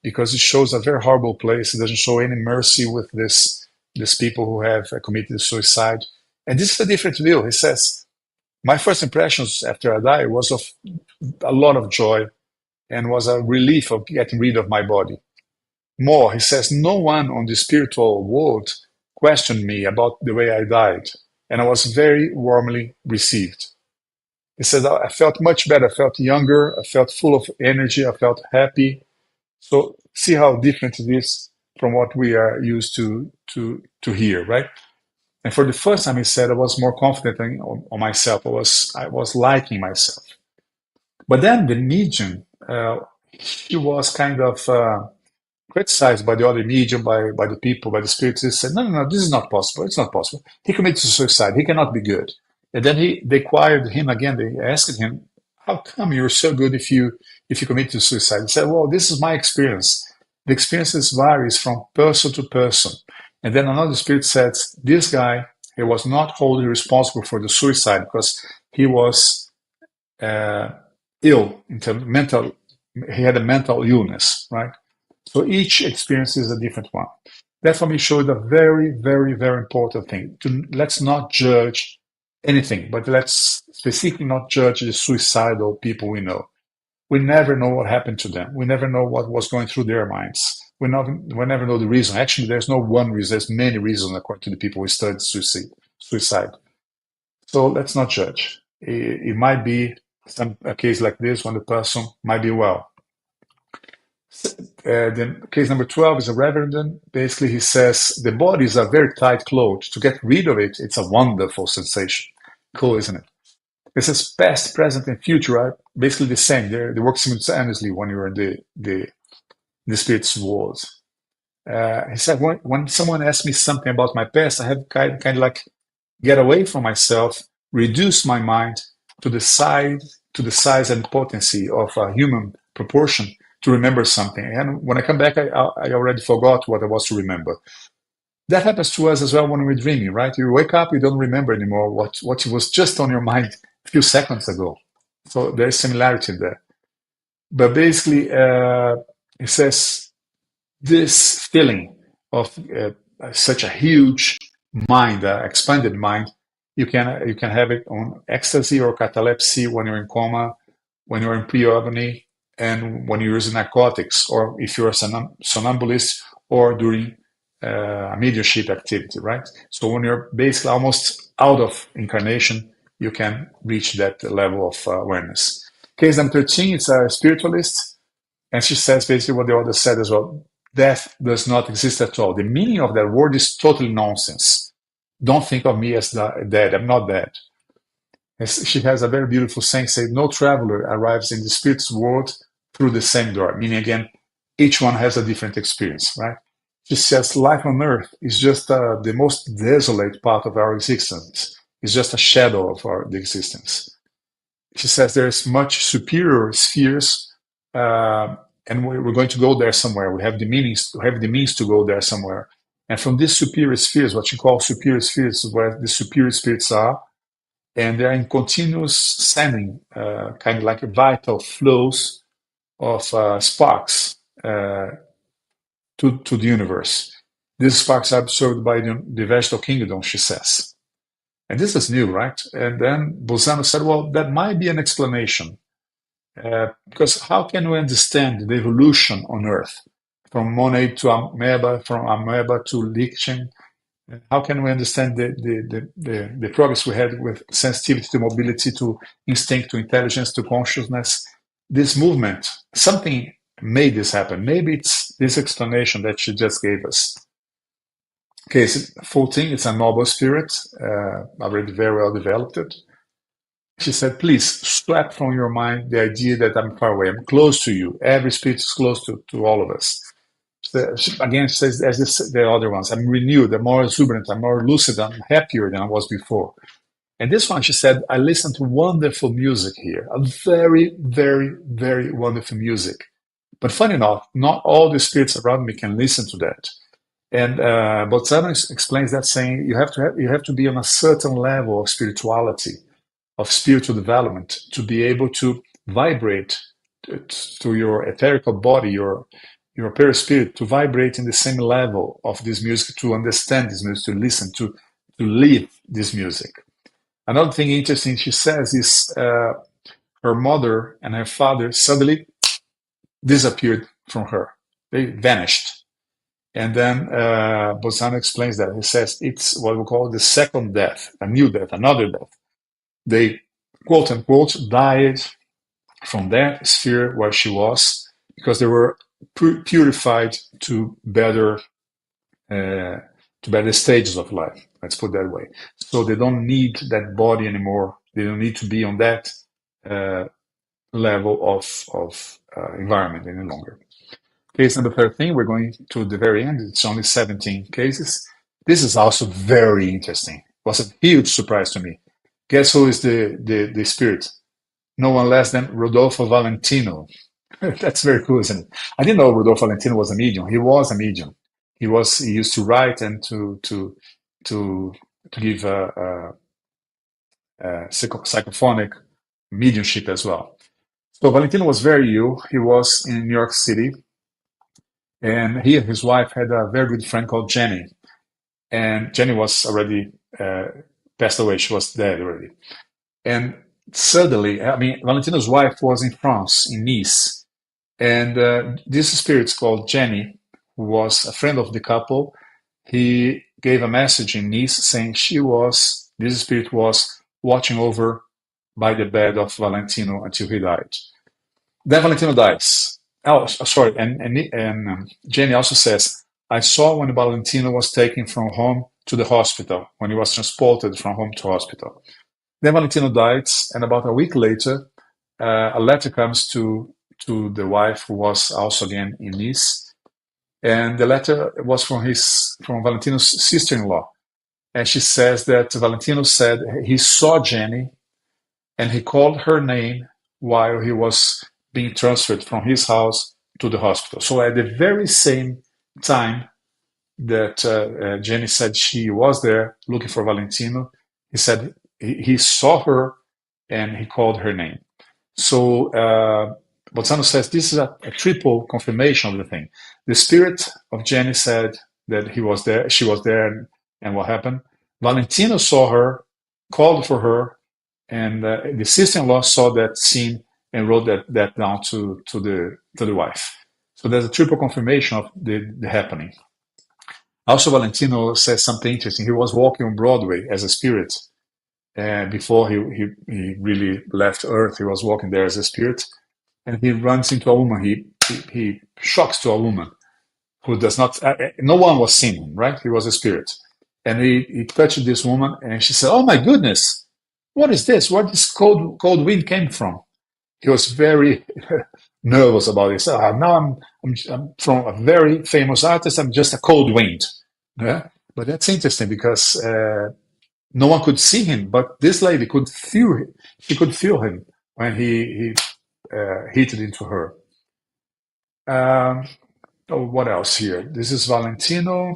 because it shows a very horrible place. It doesn't show any mercy with these people who have committed suicide. And this is a different view. He says, my first impressions after I died was of a lot of joy and was a relief of getting rid of my body. More, he says, no one on the spiritual world questioned me about the way I died, and I was very warmly received. He said, I felt much better. I felt younger. I felt full of energy. I felt happy. So see how different it is from what we are used to hear, right? And for the first time, he said, I was more confident on myself. I was liking myself. But then the medium, he was kind of criticized by the other medium, by the people, by the spirits. He said, no, this is not possible. It's not possible. He committed suicide. He cannot be good. And then they inquired him again. They asked him, how come you're so good if you committed suicide? He said, well, this is my experience. The experiences varies from person to person. And then another spirit said, this guy, he was not wholly responsible for the suicide because he was ill in terms of mental. He had a mental illness, right? So each experience is a different one. That for me showed a very, very, very important thing. Let's not judge anything, but let's specifically not judge the suicidal people we know. We never know what happened to them. We never know what was going through their minds. We never know the reason. Actually, there's no one reason. There's many reasons according to the people who studied suicide. So let's not judge. It might be a case like this when the person might be well. Then case number 12 is a reverend. Basically, he says the body is a very tight cloth. To get rid of it, it's a wonderful sensation. Cool, isn't it? It says past, present, and future are basically the same. They work simultaneously when you're in the spirit's world. He said, when someone asks me something about my past, I have kind of like get away from myself, reduce my mind to the size and potency of a human proportion to remember something. And when I come back, I already forgot what I was to remember. That happens to us as well when we're dreaming, right? You wake up, you don't remember anymore what was just on your mind a few seconds ago. So there's similarity there. But basically, it says this feeling of such a huge mind, expanded mind, you can have it on ecstasy or catalepsy when you're in coma, when you're in pre-agony, and when you're using narcotics, or if you're a somnambulist, or during a mediumship activity, right? So when you're basically almost out of incarnation, you can reach that level of awareness. Case number 13, it's a spiritualist, and she says basically what the author said as well. Death does not exist at all. The meaning of that word is totally nonsense. Don't think of me as dead. I'm not dead. She has a very beautiful saying, say, no traveler arrives in the spirit's world through the same door. Meaning, again, each one has a different experience, right? She says life on earth is just the most desolate part of our existence. It's just a shadow of the existence. She says there's much superior spheres, and we're going to go there somewhere. We have the means to go there somewhere. And from these superior spheres, what she calls superior spheres, is where the superior spirits are, and they're in continuous sending, kind of like vital flows of sparks to the universe. These sparks are absorbed by the vegetal kingdom, she says. And this is new, right? And then Bozzano said, well, that might be an explanation. Because how can we understand the evolution on Earth from monad to amoeba, from amoeba to lichen? How can we understand the progress we had with sensitivity to mobility, to instinct, to intelligence, to consciousness? This movement, something made this happen. Maybe it's this explanation that she just gave us. Okay, so 14, it's a noble spirit, already very well developed it. She said, please scrap from your mind the idea that I'm far away. I'm close to you. Every spirit is close to all of us. Again, she says, as the other ones, I'm renewed, I'm more exuberant, I'm more lucid, I'm happier than I was before. And this one, she said, I listen to wonderful music here, a very, very, very wonderful music. But funny enough, not all the spirits around me can listen to that. And Bozzano explains that, saying you have to be on a certain level of spirituality, of spiritual development, to be able to vibrate to your etherical body, your perispirit, to vibrate in the same level of this music, to understand this music, to listen, to live this music. Another thing interesting she says is her mother and her father suddenly disappeared from her. They vanished. And then Bozzano explains that. He says it's what we call the second death, a new death, another death. They, quote unquote, died from their sphere where she was because they were purified to better stages of life. Let's put it that way. So they don't need that body anymore. They don't need to be on that level of environment any longer. Case number 13, we're going to the very end. It's only 17 cases. This is also very interesting. It was a huge surprise to me. Guess who is the spirit? No one less than Rodolfo Valentino. That's very cool, isn't it? I didn't know Rodolfo Valentino was a medium. He was a medium. He used to write and to give psychophonic mediumship as well. So Valentino was very ill. He was in New York City, and he and his wife had a very good friend called Jenny. And Jenny was already passed away. She was dead already. And suddenly, Valentino's wife was in France, in Nice. And this spirit called Jenny, who was a friend of the couple, he gave a message in Nice saying this spirit was watching over by the bed of Valentino until he died. Then Valentino dies. Oh, sorry. And Jenny also says, I saw when Valentino was taken from home to the hospital, when he was transported from home to hospital. Then Valentino dies, and about a week later, a letter comes to the wife, who was also again in Nice, and the letter was from Valentino's sister-in-law, and she says that Valentino said he saw Jenny, and he called her name while he was being transferred from his house to the hospital. So at the very same time that Jenny said she was there looking for Valentino, he said he saw her and he called her name. So Bozzano says this is a triple confirmation of the thing. The spirit of Jenny said that he was there, she was there, and what happened? Valentino saw her, called for her, and the sister-in-law saw that scene and wrote that down to the wife. So there's a triple confirmation of the happening. Also, Valentino says something interesting. He was walking on Broadway as a spirit. Before he really left Earth, he was walking there as a spirit, and he runs into a woman. He shocks to a woman who does not. No one was seeing him, right? He was a spirit, and he touched this woman, and she said, "Oh my goodness, what is this? Where this cold wind came from?" He was very nervous about it. So, now I'm from a very famous artist. I'm just a cold wind. Yeah, but that's interesting because. No one could see him, but this lady could feel him. She could feel him when he hit into her. What else here? This is Valentino.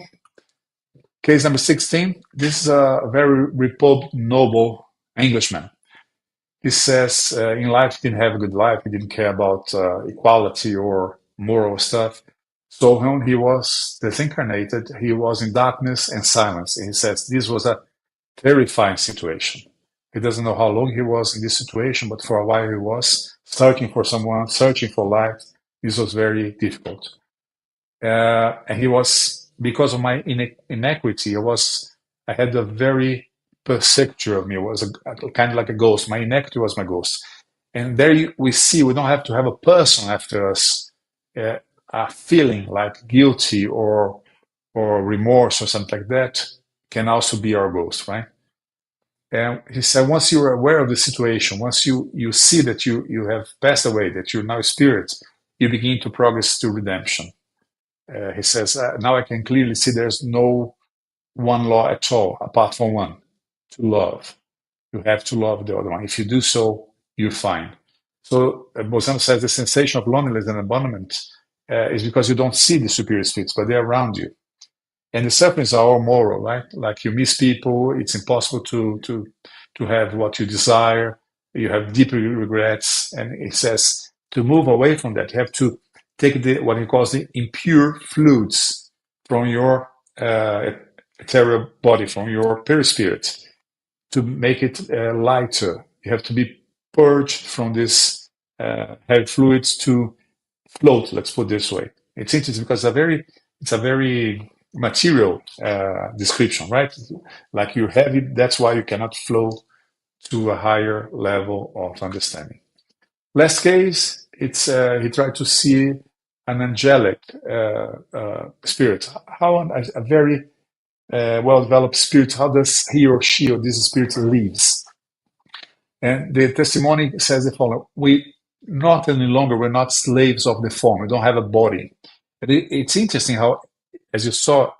Case number 16. This is a very repulsed, noble Englishman. He says in life he didn't have a good life. He didn't care about equality or moral stuff. So when he was disincarnated, he was in darkness and silence. And he says this was a terrifying situation. He doesn't know how long he was in this situation, but for a while he was searching for someone, searching for life. This was very difficult. And he was, because of my inequity, I had a very perceptor of me. It was a kind of like a ghost. My inequity was my ghost. And there we see we don't have to have a person after us feeling like guilty or remorse or something like that can also be our ghost, right? And he said, once you're aware of the situation, once you see that you have passed away, that you're now a spirit, you begin to progress to redemption. He says, now I can clearly see there's no one law at all, apart from one, to love. You have to love the other one. If you do so, you're fine. So Bozzano says the sensation of loneliness and abandonment is because you don't see the superior spirits, but they're around you. And the sufferings are all moral, right? Like you miss people, it's impossible to have what you desire. You have deep regrets, and it says to move away from that, you have to take what he calls the impure fluids from your ethereal body, from your perispirit, to make it lighter. You have to be purged from this heavy fluids to float. Let's put it this way. It's interesting because it's a very material description, right? Like you're heavy, that's why you cannot flow to a higher level of understanding. Last case, it's he tried to see an angelic spirit. How a very well-developed spirit, how does he or she or this spirit lives? And the testimony says the following: we not any longer, we're not slaves of the form. We don't have a body. It's interesting how, as you saw,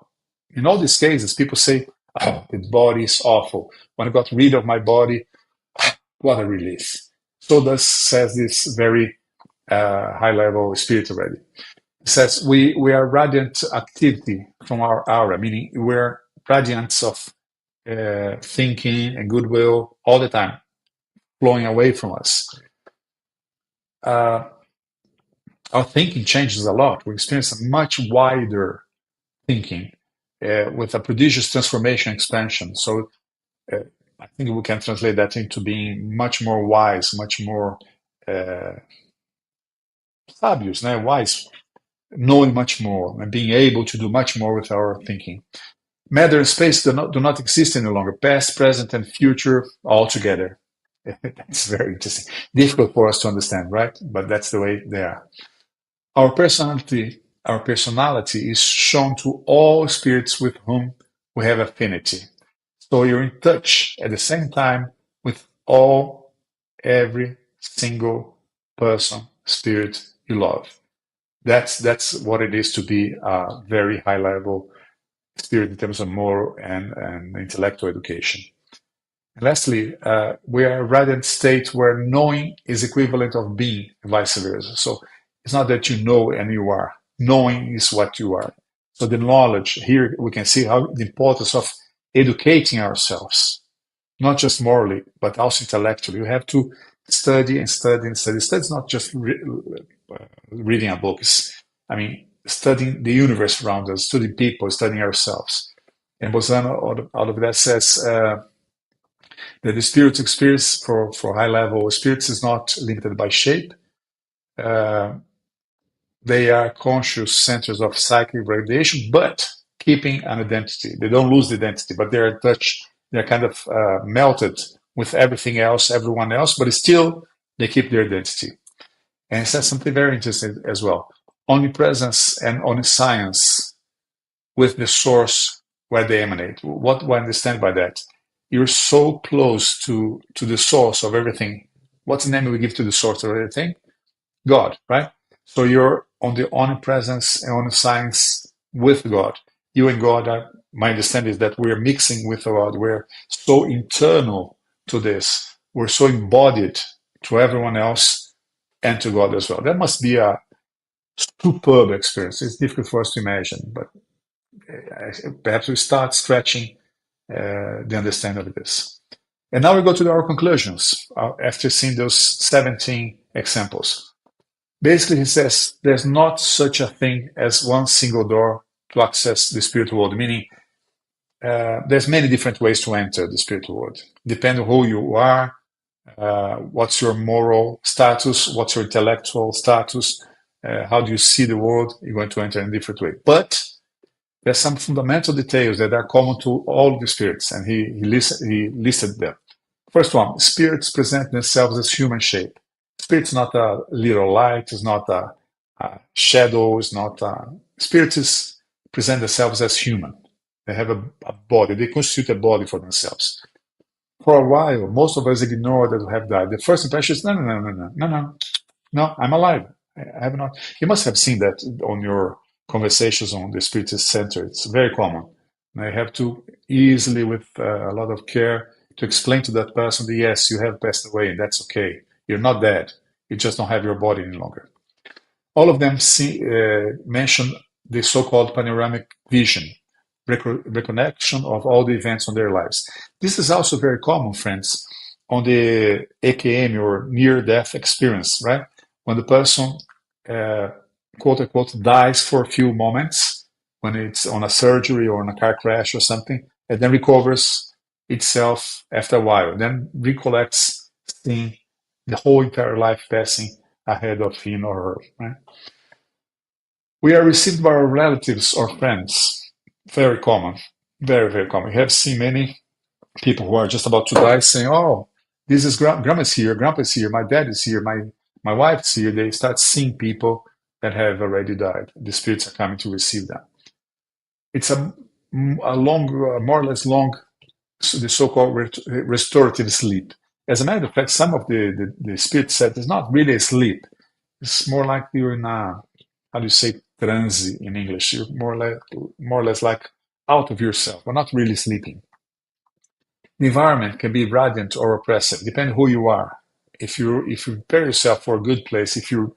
in all these cases, people say, oh, the body is awful. When I got rid of my body, what a relief. So this says this very high-level spirit already. It says we are radiant activity from our aura, meaning we're radiance of thinking and goodwill all the time, flowing away from us. Our thinking changes a lot. We experience a much wider thinking with a prodigious transformation expansion. So I think we can translate that into being much more wise, much more sabios, wise, knowing much more and being able to do much more with our thinking. Matter and space do not exist any longer. Past, present, and future all together. That's very interesting. Difficult for us to understand, right? But that's the way they are. Our personality is shown to all spirits with whom we have affinity. So you're in touch at the same time with every single person, spirit you love. That's what it is to be a very high level spirit in terms of moral and intellectual education. And lastly, we are a radiant state where knowing is equivalent of being, and vice versa. So it's not that you know and you are. Knowing is what you are. So the knowledge, here we can see how the importance of educating ourselves, not just morally, but also intellectually. You have to study and study and study. Study is not just reading a book. Studying the universe around us, studying people, studying ourselves. And Bozzano, out of that, says that the spirit's experience for high-level spirits is not limited by shape. They are conscious centers of psychic radiation, but keeping an identity. They don't lose the identity, but they're in touch. They're kind of melted with everything else, everyone else, but still they keep their identity. And it says something very interesting as well. Omnipresence and omniscience with the source where they emanate. What do I understand by that? You're so close to the source of everything. What's the name we give to the source of everything? God, right? So you're on the omnipresence and omniscience with God. You and God are, my understanding is that we're mixing with God. We're so internal to this. We're so embodied to everyone else and to God as well. That must be a superb experience. It's difficult for us to imagine, but perhaps we start stretching the understanding of this. And now we go to our conclusions after seeing those 17 examples. Basically, he says there's not such a thing as one single door to access the spiritual world, meaning there's many different ways to enter the spiritual world. Depending on who you are, what's your moral status, what's your intellectual status, how do you see the world, you're going to enter in a different way. But there's some fundamental details that are common to all the spirits, and he listed them. First one, spirits present themselves as human shape. Spirit's not a little light, it's not a shadow, it's not spirits present themselves as human. They have a body, they constitute a body for themselves. For a while, most of us ignore that we have died. The first impression is, no, I'm alive. I have not. You must have seen that on your conversations on the Spiritist Center. It's very common. And I have to easily, with a lot of care, to explain to that person that yes, you have passed away, and that's okay. You're not dead. You just don't have your body any longer. All of them mention the so-called panoramic vision, reconnection of all the events on their lives. This is also very common, friends, on the AKM or near-death experience, right? When the person, quote-unquote, dies for a few moments, when it's on a surgery or on a car crash or something, and then recovers itself after a while, then recollects seeing the whole entire life passing ahead of him or her, right? We are received by our relatives or friends. Very common, very, very common. We have seen many people who are just about to die saying, oh, this is grandma's here, grandpa's here, my dad is here, my wife's here. They start seeing people that have already died. The spirits are coming to receive them. It's a long, more or less long, the so-called restorative sleep. As a matter of fact, some of the spirits said it's not really a sleep. It's more like you're in a, how do you say, transe in English? You're more or less like out of yourself. We're not really sleeping. The environment can be radiant or oppressive, depending who you are. If you prepare yourself for a good place, if you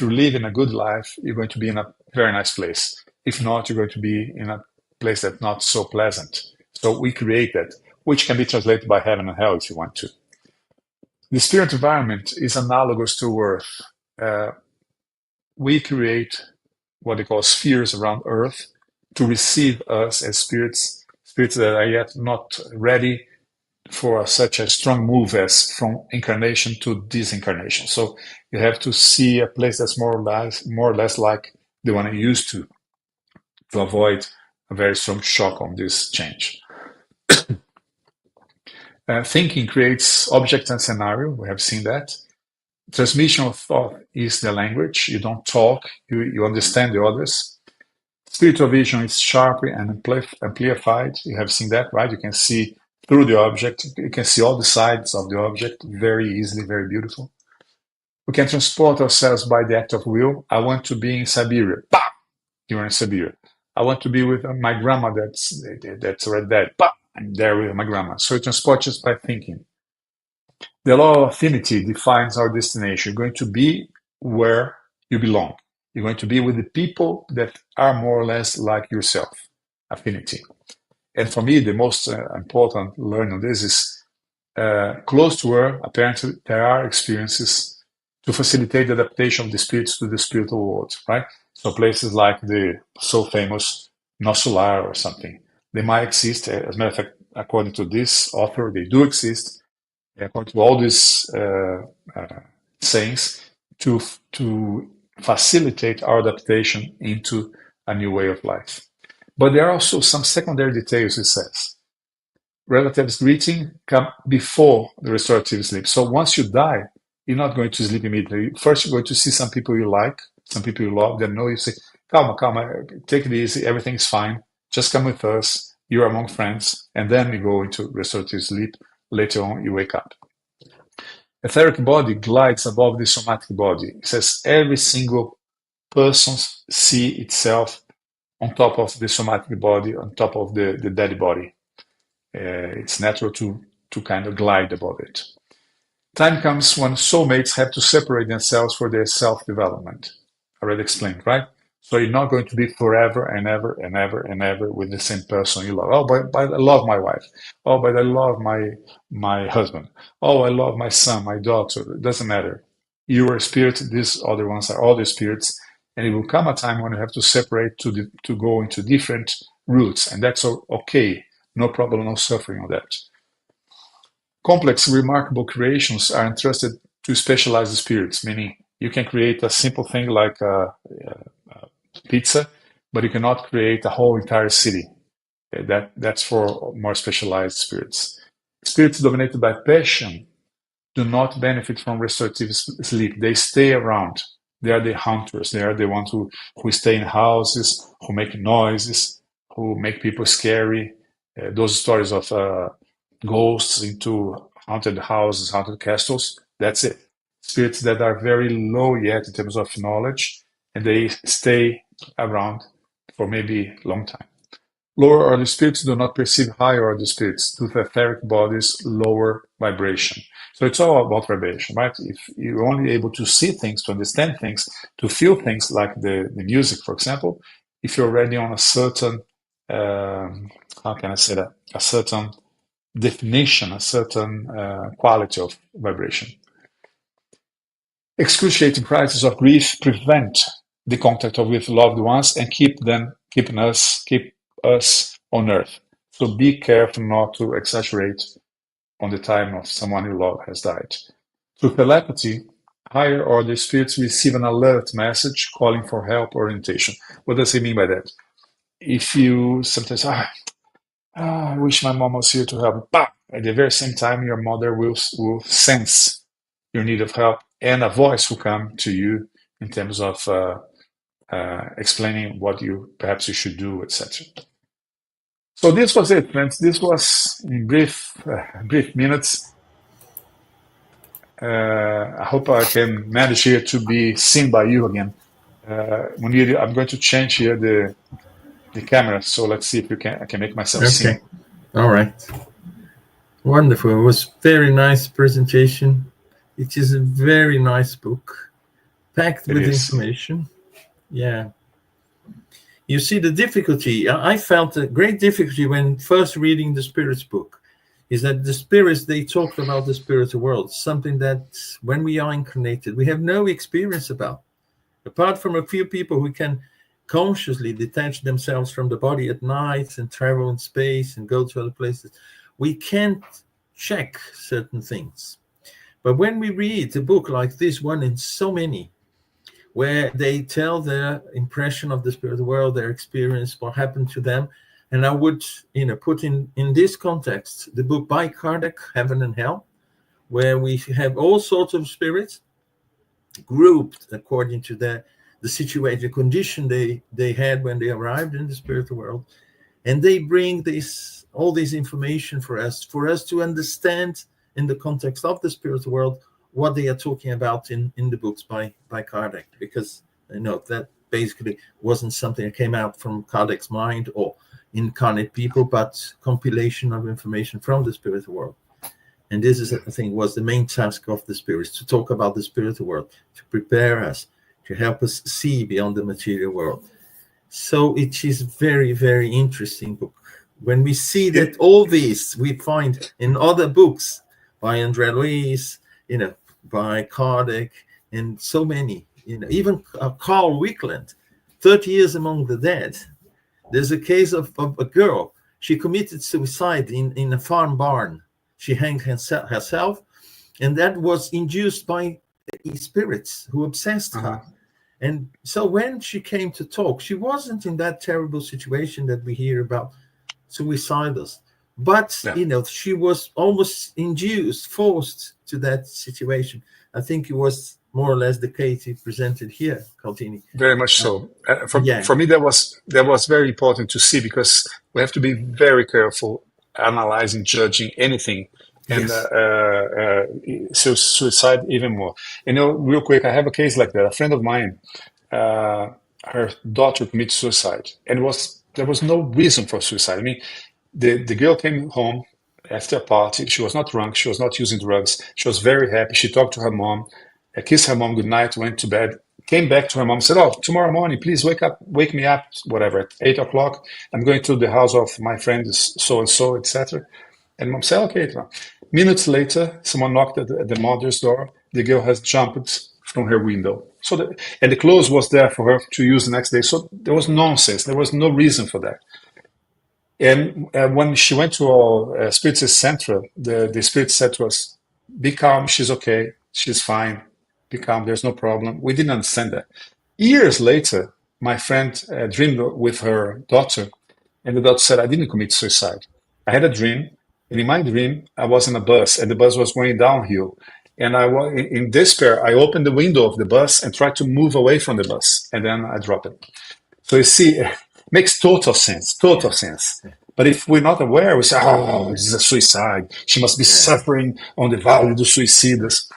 live in a good life, you're going to be in a very nice place. If not, you're going to be in a place that's not so pleasant. So we create that, which can be translated by heaven and hell if you want to. The spirit environment is analogous to Earth. We create what they call spheres around Earth to receive us as spirits that are yet not ready for such a strong move as from incarnation to disincarnation. So you have to see a place that's more or less like the one you used to avoid a very strong shock on this change. Thinking creates object and scenario. We have seen that. Transmission of thought is the language. You don't talk, you understand the others. Spiritual vision is sharply and amplified. You have seen that, right? You can see through the object. You can see all the sides of the object very easily, very beautiful. We can transport ourselves by the act of will. I want to be in Siberia. Bah! You're in Siberia. I want to be with my grandma that's already dead. Bah! I'm there with my grandma. So you transport just by thinking. The law of affinity defines our destination. You're going to be where you belong. You're going to be with the people that are more or less like yourself. Affinity. And for me, the most important learning on this is close to where apparently there are experiences to facilitate the adaptation of the spirits to the spiritual world, right? So places like the so famous Nosular or something, they might exist. As a matter of fact, according to this author, they do exist. According to all these sayings, to facilitate our adaptation into a new way of life. But there are also some secondary details, it says. Relatives greeting come before the restorative sleep. So once you die, you're not going to sleep immediately. First, you're going to see some people you like, some people you love, then know you say, calma, take it easy, everything's fine, just come with us, you're among friends, and then you go into restorative sleep. Later on, you wake up. Etheric body glides above the somatic body. It says every single person see itself on top of the somatic body, on top of the dead body. It's natural to kind of glide above it. Time comes when soulmates have to separate themselves for their self-development. I already explained, right? So you're not going to be forever and ever and ever and ever with the same person you love. Oh, but I love my wife. Oh, but I love my husband. Oh, I love my son, my daughter. It doesn't matter. You are a spirit. These other ones are other spirits. And it will come a time when you have to separate to go into different routes. And that's okay. No problem, no suffering on that. Complex, remarkable creations are entrusted to specialized spirits, meaning you can create a simple thing like a pizza, but you cannot create a whole entire city. That's for more specialized spirits. Spirits dominated by passion do not benefit from restorative sleep. They stay around. They are the hunters. They are the ones who stay in houses, who make noises, who make people scary. Those stories of ghosts into haunted houses, haunted castles, that's it. Spirits that are very low yet in terms of knowledge, and they stay around for maybe a long time. Lower order spirits do not perceive higher order spirits due to etheric bodies' lower vibration. So it's all about vibration, right? If you're only able to see things, to understand things, to feel things like the music, for example, if you're already on a certain, how can I say that? A certain definition, a certain quality of vibration. Excruciating crises of grief prevent the contact with loved ones and keep us on earth. So be careful not to exaggerate on the time of someone you love has died. Through telepathy, higher order spirits receive an alert message calling for help or orientation. What does he mean by that? If you sometimes, I wish my mom was here to help, but at the very same time, your mother will sense your need of help, and a voice will come to you in terms of explaining what perhaps you should do, etc. So this was it, friends. This was in brief minutes. I hope I can manage here to be seen by you again. Munir, I'm going to change here the camera, so let's see if I can make myself seen. All right. Wonderful. It was very nice presentation. It is a very nice book, packed with information. Yeah. You see the difficulty. I felt a great difficulty when first reading the Spirits book, is that the spirits, they talk about the spiritual world, something that when we are incarnated, we have no experience about. Apart from a few people who can consciously detach themselves from the body at night and travel in space and go to other places, we can't check certain things. But when we read a book like this one, and so many, where they tell their impression of the spiritual world, their experience, what happened to them, and I would, put in this context the book by Kardec, Heaven and Hell, where we have all sorts of spirits grouped according to the situation, the condition they had when they arrived in the spiritual world, and they bring all this information for us to understand in the context of the spiritual world what they are talking about in the books by Kardec, because that basically wasn't something that came out from Kardec's mind or incarnate people, but compilation of information from the spiritual world. And this is, I think, was the main task of the spirits, to talk about the spiritual world, to prepare us, to help us see beyond the material world. So it is very, very interesting book. When we see that all these we find in other books by André Luiz, by Kardec, and so many, even Carl Wickland, 30 Years Among the Dead. There's a case of a girl. She committed suicide in a farm barn. She hanged herself, and that was induced by spirits who obsessed her. And so when she came to talk, she wasn't in that terrible situation that we hear about suicidals. But, she was almost induced, forced to that situation. I think it was more or less the case he presented here, Caldini. Very much so. For me, that was very important to see, because we have to be very careful analyzing, judging anything, and suicide even more. Real quick, I have a case like that. A friend of mine, her daughter committed suicide, and there was no reason for suicide. I mean, the girl came home after a party. She was not drunk. She was not using drugs. She was very happy. She talked to her mom, kissed her mom goodnight, went to bed, came back to her mom, said, tomorrow morning, please wake me up, whatever, at 8 o'clock. I'm going to the house of my friend so-and-so, etc. And mom said, okay. Minutes later, someone knocked at the mother's door. The girl has jumped from her window. And the clothes was there for her to use the next day. So there was nonsense. There was no reason for that. And when she went to our Spiritist Center, the Spirit said to us, be calm, she's okay, she's fine, be calm, there's no problem. We didn't understand that. Years later, my friend dreamed with her daughter, and the daughter said, I didn't commit suicide. I had a dream, and in my dream, I was in a bus, and the bus was going downhill. And I was in despair, I opened the window of the bus and tried to move away from the bus, and then I dropped it. So you see, it makes total sense, total Yeah. sense. But if we're not aware, we say, oh, this is a suicide. She must be suffering on the Vale dos Suicidas.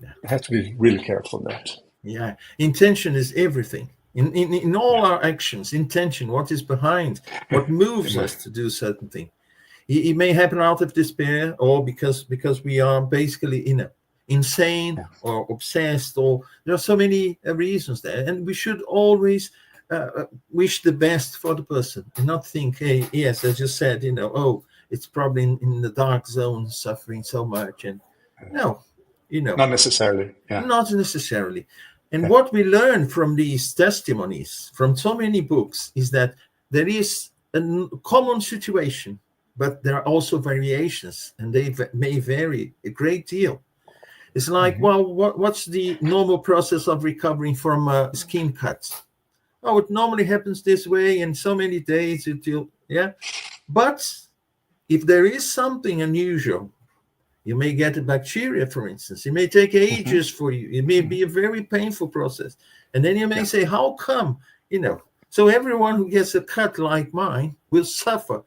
Yeah. I have to be really careful of that. Yeah. Intention is everything. In all our actions, intention, what is behind, what moves us to do certain thing. It may happen out of despair, or because we are basically insane or obsessed, or there are so many reasons there. And we should always wish the best for the person and not think, hey, yes, as you said, oh, it's probably in the dark zone suffering so much. And no, Not necessarily. Yeah. not necessarily. And what we learn from these testimonies, from so many books, is that there is a common situation, but there are also variations, and they may vary a great deal. It's like, well, what's the normal process of recovering from a skin cut? Oh, it normally happens this way in so many days. But if there is something unusual, you may get a bacteria, for instance. It may take ages for you. It may be a very painful process. And then you may say, how come? So everyone who gets a cut like mine will suffer,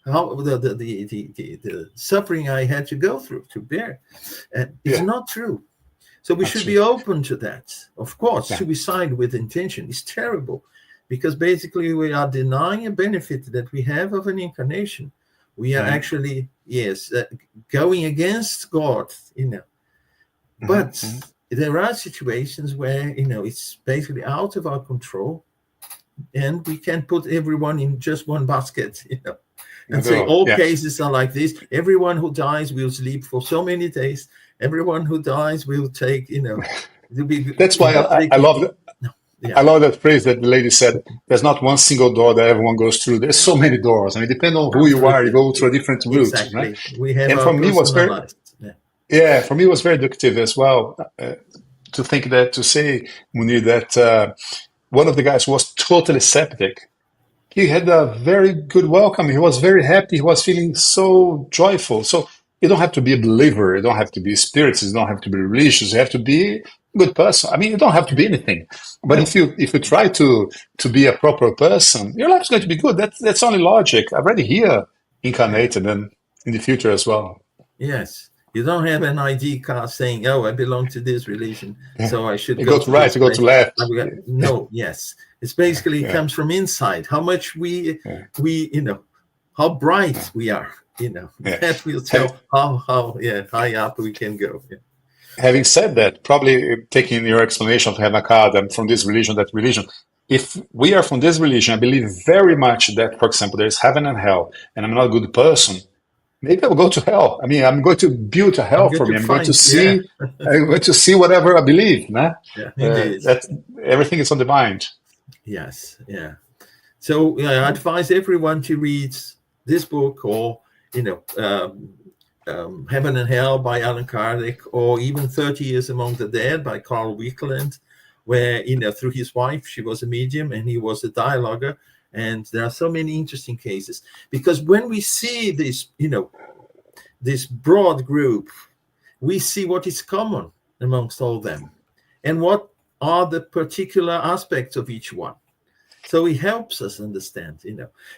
how the suffering I had to go through to bear. And it's not true. So we should be open to that. Of course, suicide with intention is terrible, because basically we are denying a benefit that we have of an incarnation. We are actually, going against God, But there are situations where, it's basically out of our control, and we can put everyone in just one basket, and say all cases are like this. Everyone who dies will sleep for so many days. Everyone who dies will take, That's why I love that. I love that phrase that the lady said, there's not one single door that everyone goes through. There's so many doors. I mean, depending on who you are, you go through a different route. Exactly. Right? We have and for me, was very, for me, it was very educative as well to think that, to say, Munir, that one of the guys was totally septic. He had a very good welcome. He was very happy. He was feeling so joyful. So you don't have to be a believer. You don't have to be spiritual. You don't have to be religious. You have to be a good person. I mean, you don't have to be anything. But if you try to be a proper person, your life's going to be good. That's only logic. Already here, incarnated, and in the future as well. Yes. You don't have an ID card saying, oh, I belong to this religion, so I should go to right, you go to left. No, yes. It's basically, it comes from inside. How much we how bright we are, that will tell how high up we can go. Yeah. Having said that, probably taking your explanation to have a card, I'm from this religion, that religion. If we are from this religion, I believe very much that, for example, there's heaven and hell, and I'm not a good person, maybe I will go to hell. I mean, I'm going to build a hell for me. I'm going to see. I'm going to see whatever I believe. Nah? That everything is on the mind. Yes, yeah. So I advise everyone to read this book, or Heaven and Hell by Allan Kardec, or even 30 Years Among the Dead by Carl Wickland, where through his wife, she was a medium and he was a dialoguer. And there are so many interesting cases, because when we see this, this broad group, we see what is common amongst all them and what are the particular aspects of each one. So it helps us understand,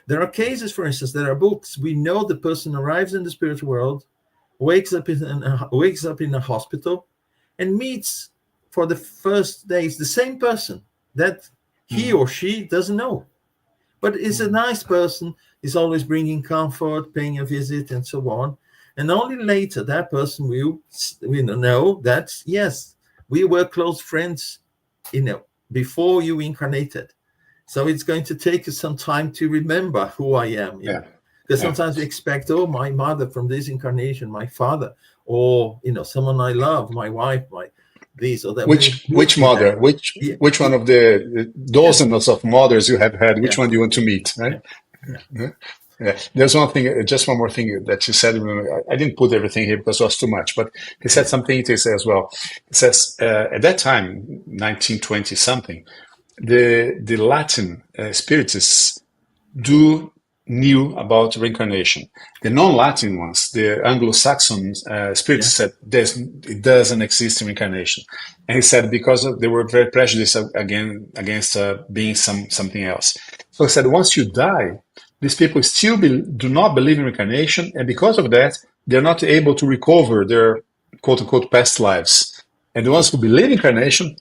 There are cases, for instance, there are books. We know the person arrives in the spiritual world, wakes up in a hospital, and meets for the first days the same person that he or she doesn't know. But is a nice person, is always bringing comfort, paying a visit, and so on. And only later that person will know that, yes, we were close friends, before you incarnated. So it's going to take us some time to remember who I am. Because sometimes we expect, oh, my mother from this incarnation, my father, or, someone I love, my wife, this or that. Which mother? Which one of the dozens of mothers you have had? Which one do you want to meet? Right? Yeah. There's one thing, just one more thing that you said. I didn't put everything here because it was too much, but he said something interesting as well. He says at that time, 1920 something, the Latin spiritists knew about reincarnation. The non-Latin ones, the Anglo-Saxon spiritists said it doesn't exist in reincarnation. And he said because they were very prejudiced against being something else. So he said once you die, these people still do not believe in reincarnation, and because of that, they're not able to recover their quote-unquote past lives. And the ones who believe in incarnation,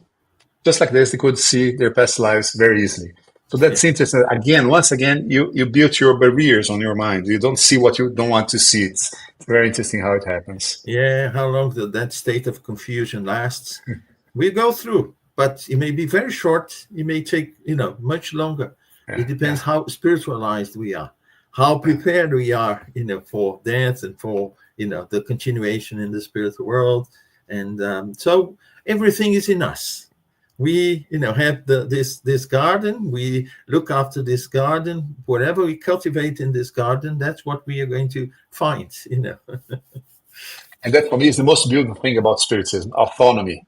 just like this, they could see their past lives very easily. So that's interesting. Once again, you built your barriers on your mind. You don't see what you don't want to see. It's very interesting how it happens. Yeah, how long that state of confusion lasts. We go through, but it may be very short. It may take, much longer. It depends how spiritualized we are, how prepared we are, for death and for, the continuation in the spiritual world. And so everything is in us. We, have this garden. We look after this garden. Whatever we cultivate in this garden, that's what we are going to find, And that for me is the most beautiful thing about Spiritism, autonomy.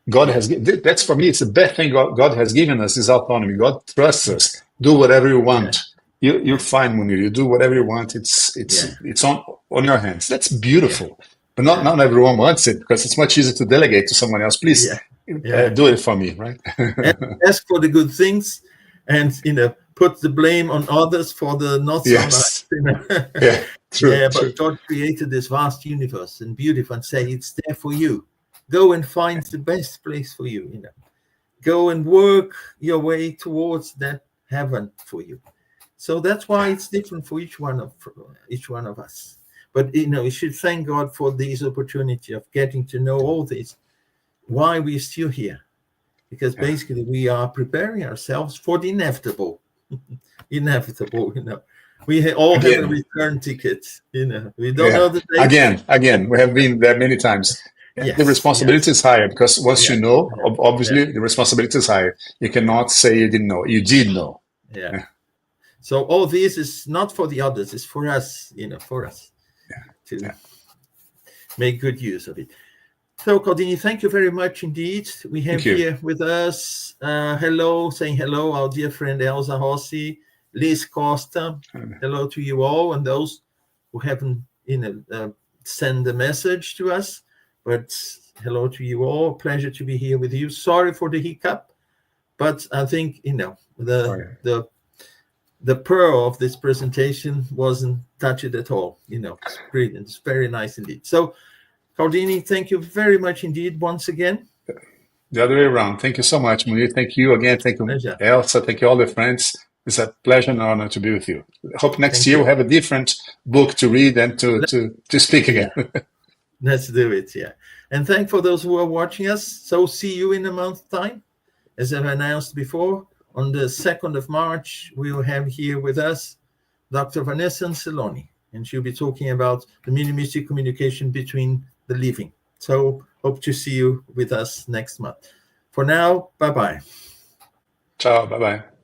That's for me, it's the best thing God has given us is autonomy. God trusts us. Do whatever you want. You're fine, Munir. You do whatever you want. It's on your hands. That's beautiful. But not everyone wants it because it's much easier to delegate to someone else. Please do it for me, right? Ask for the good things and, put the blame on others for the not so nice. True. But God created this vast universe and beautiful and say it's there for you. Go and find the best place for you, Go and work your way towards that heaven for you. So that's why it's different for each one of us. But we should thank God for this opportunity of getting to know all this, why we're still here. Because basically we are preparing ourselves for the inevitable. We all have a return ticket, We don't know the date. Again, we have been there many times. The responsibility is higher because once you know, obviously the responsibility is higher. You cannot say you didn't know. You did know. So all this is not for the others. It's for us, to make good use of it. So, Caldini, thank you very much indeed. We have here with us, saying hello, our dear friend Elsa Rossi, Liz Costa. Hello to you all, and those who haven't, send a message to us. But hello to you all. Pleasure to be here with you. Sorry for the hiccup, but I think the pearl of this presentation wasn't touched at all. It's brilliant. It's very nice indeed. So, Caldini, thank you very much indeed once again. The other way around. Thank you so much, Munir. Thank you again. Thank you, pleasure. Elsa. Thank you, all the friends. It's a pleasure and honor to be with you. I hope next year we'll have a different book to read and to speak again. Let's do it, And thank for those who are watching us. So see you in a month's time. As I've announced before, on the 2nd of March, we will have here with us Dr. Vanessa Anceloni, and she'll be talking about the mediumistic communication between the living. So hope to see you with us next month. For now, bye-bye. Ciao, bye-bye.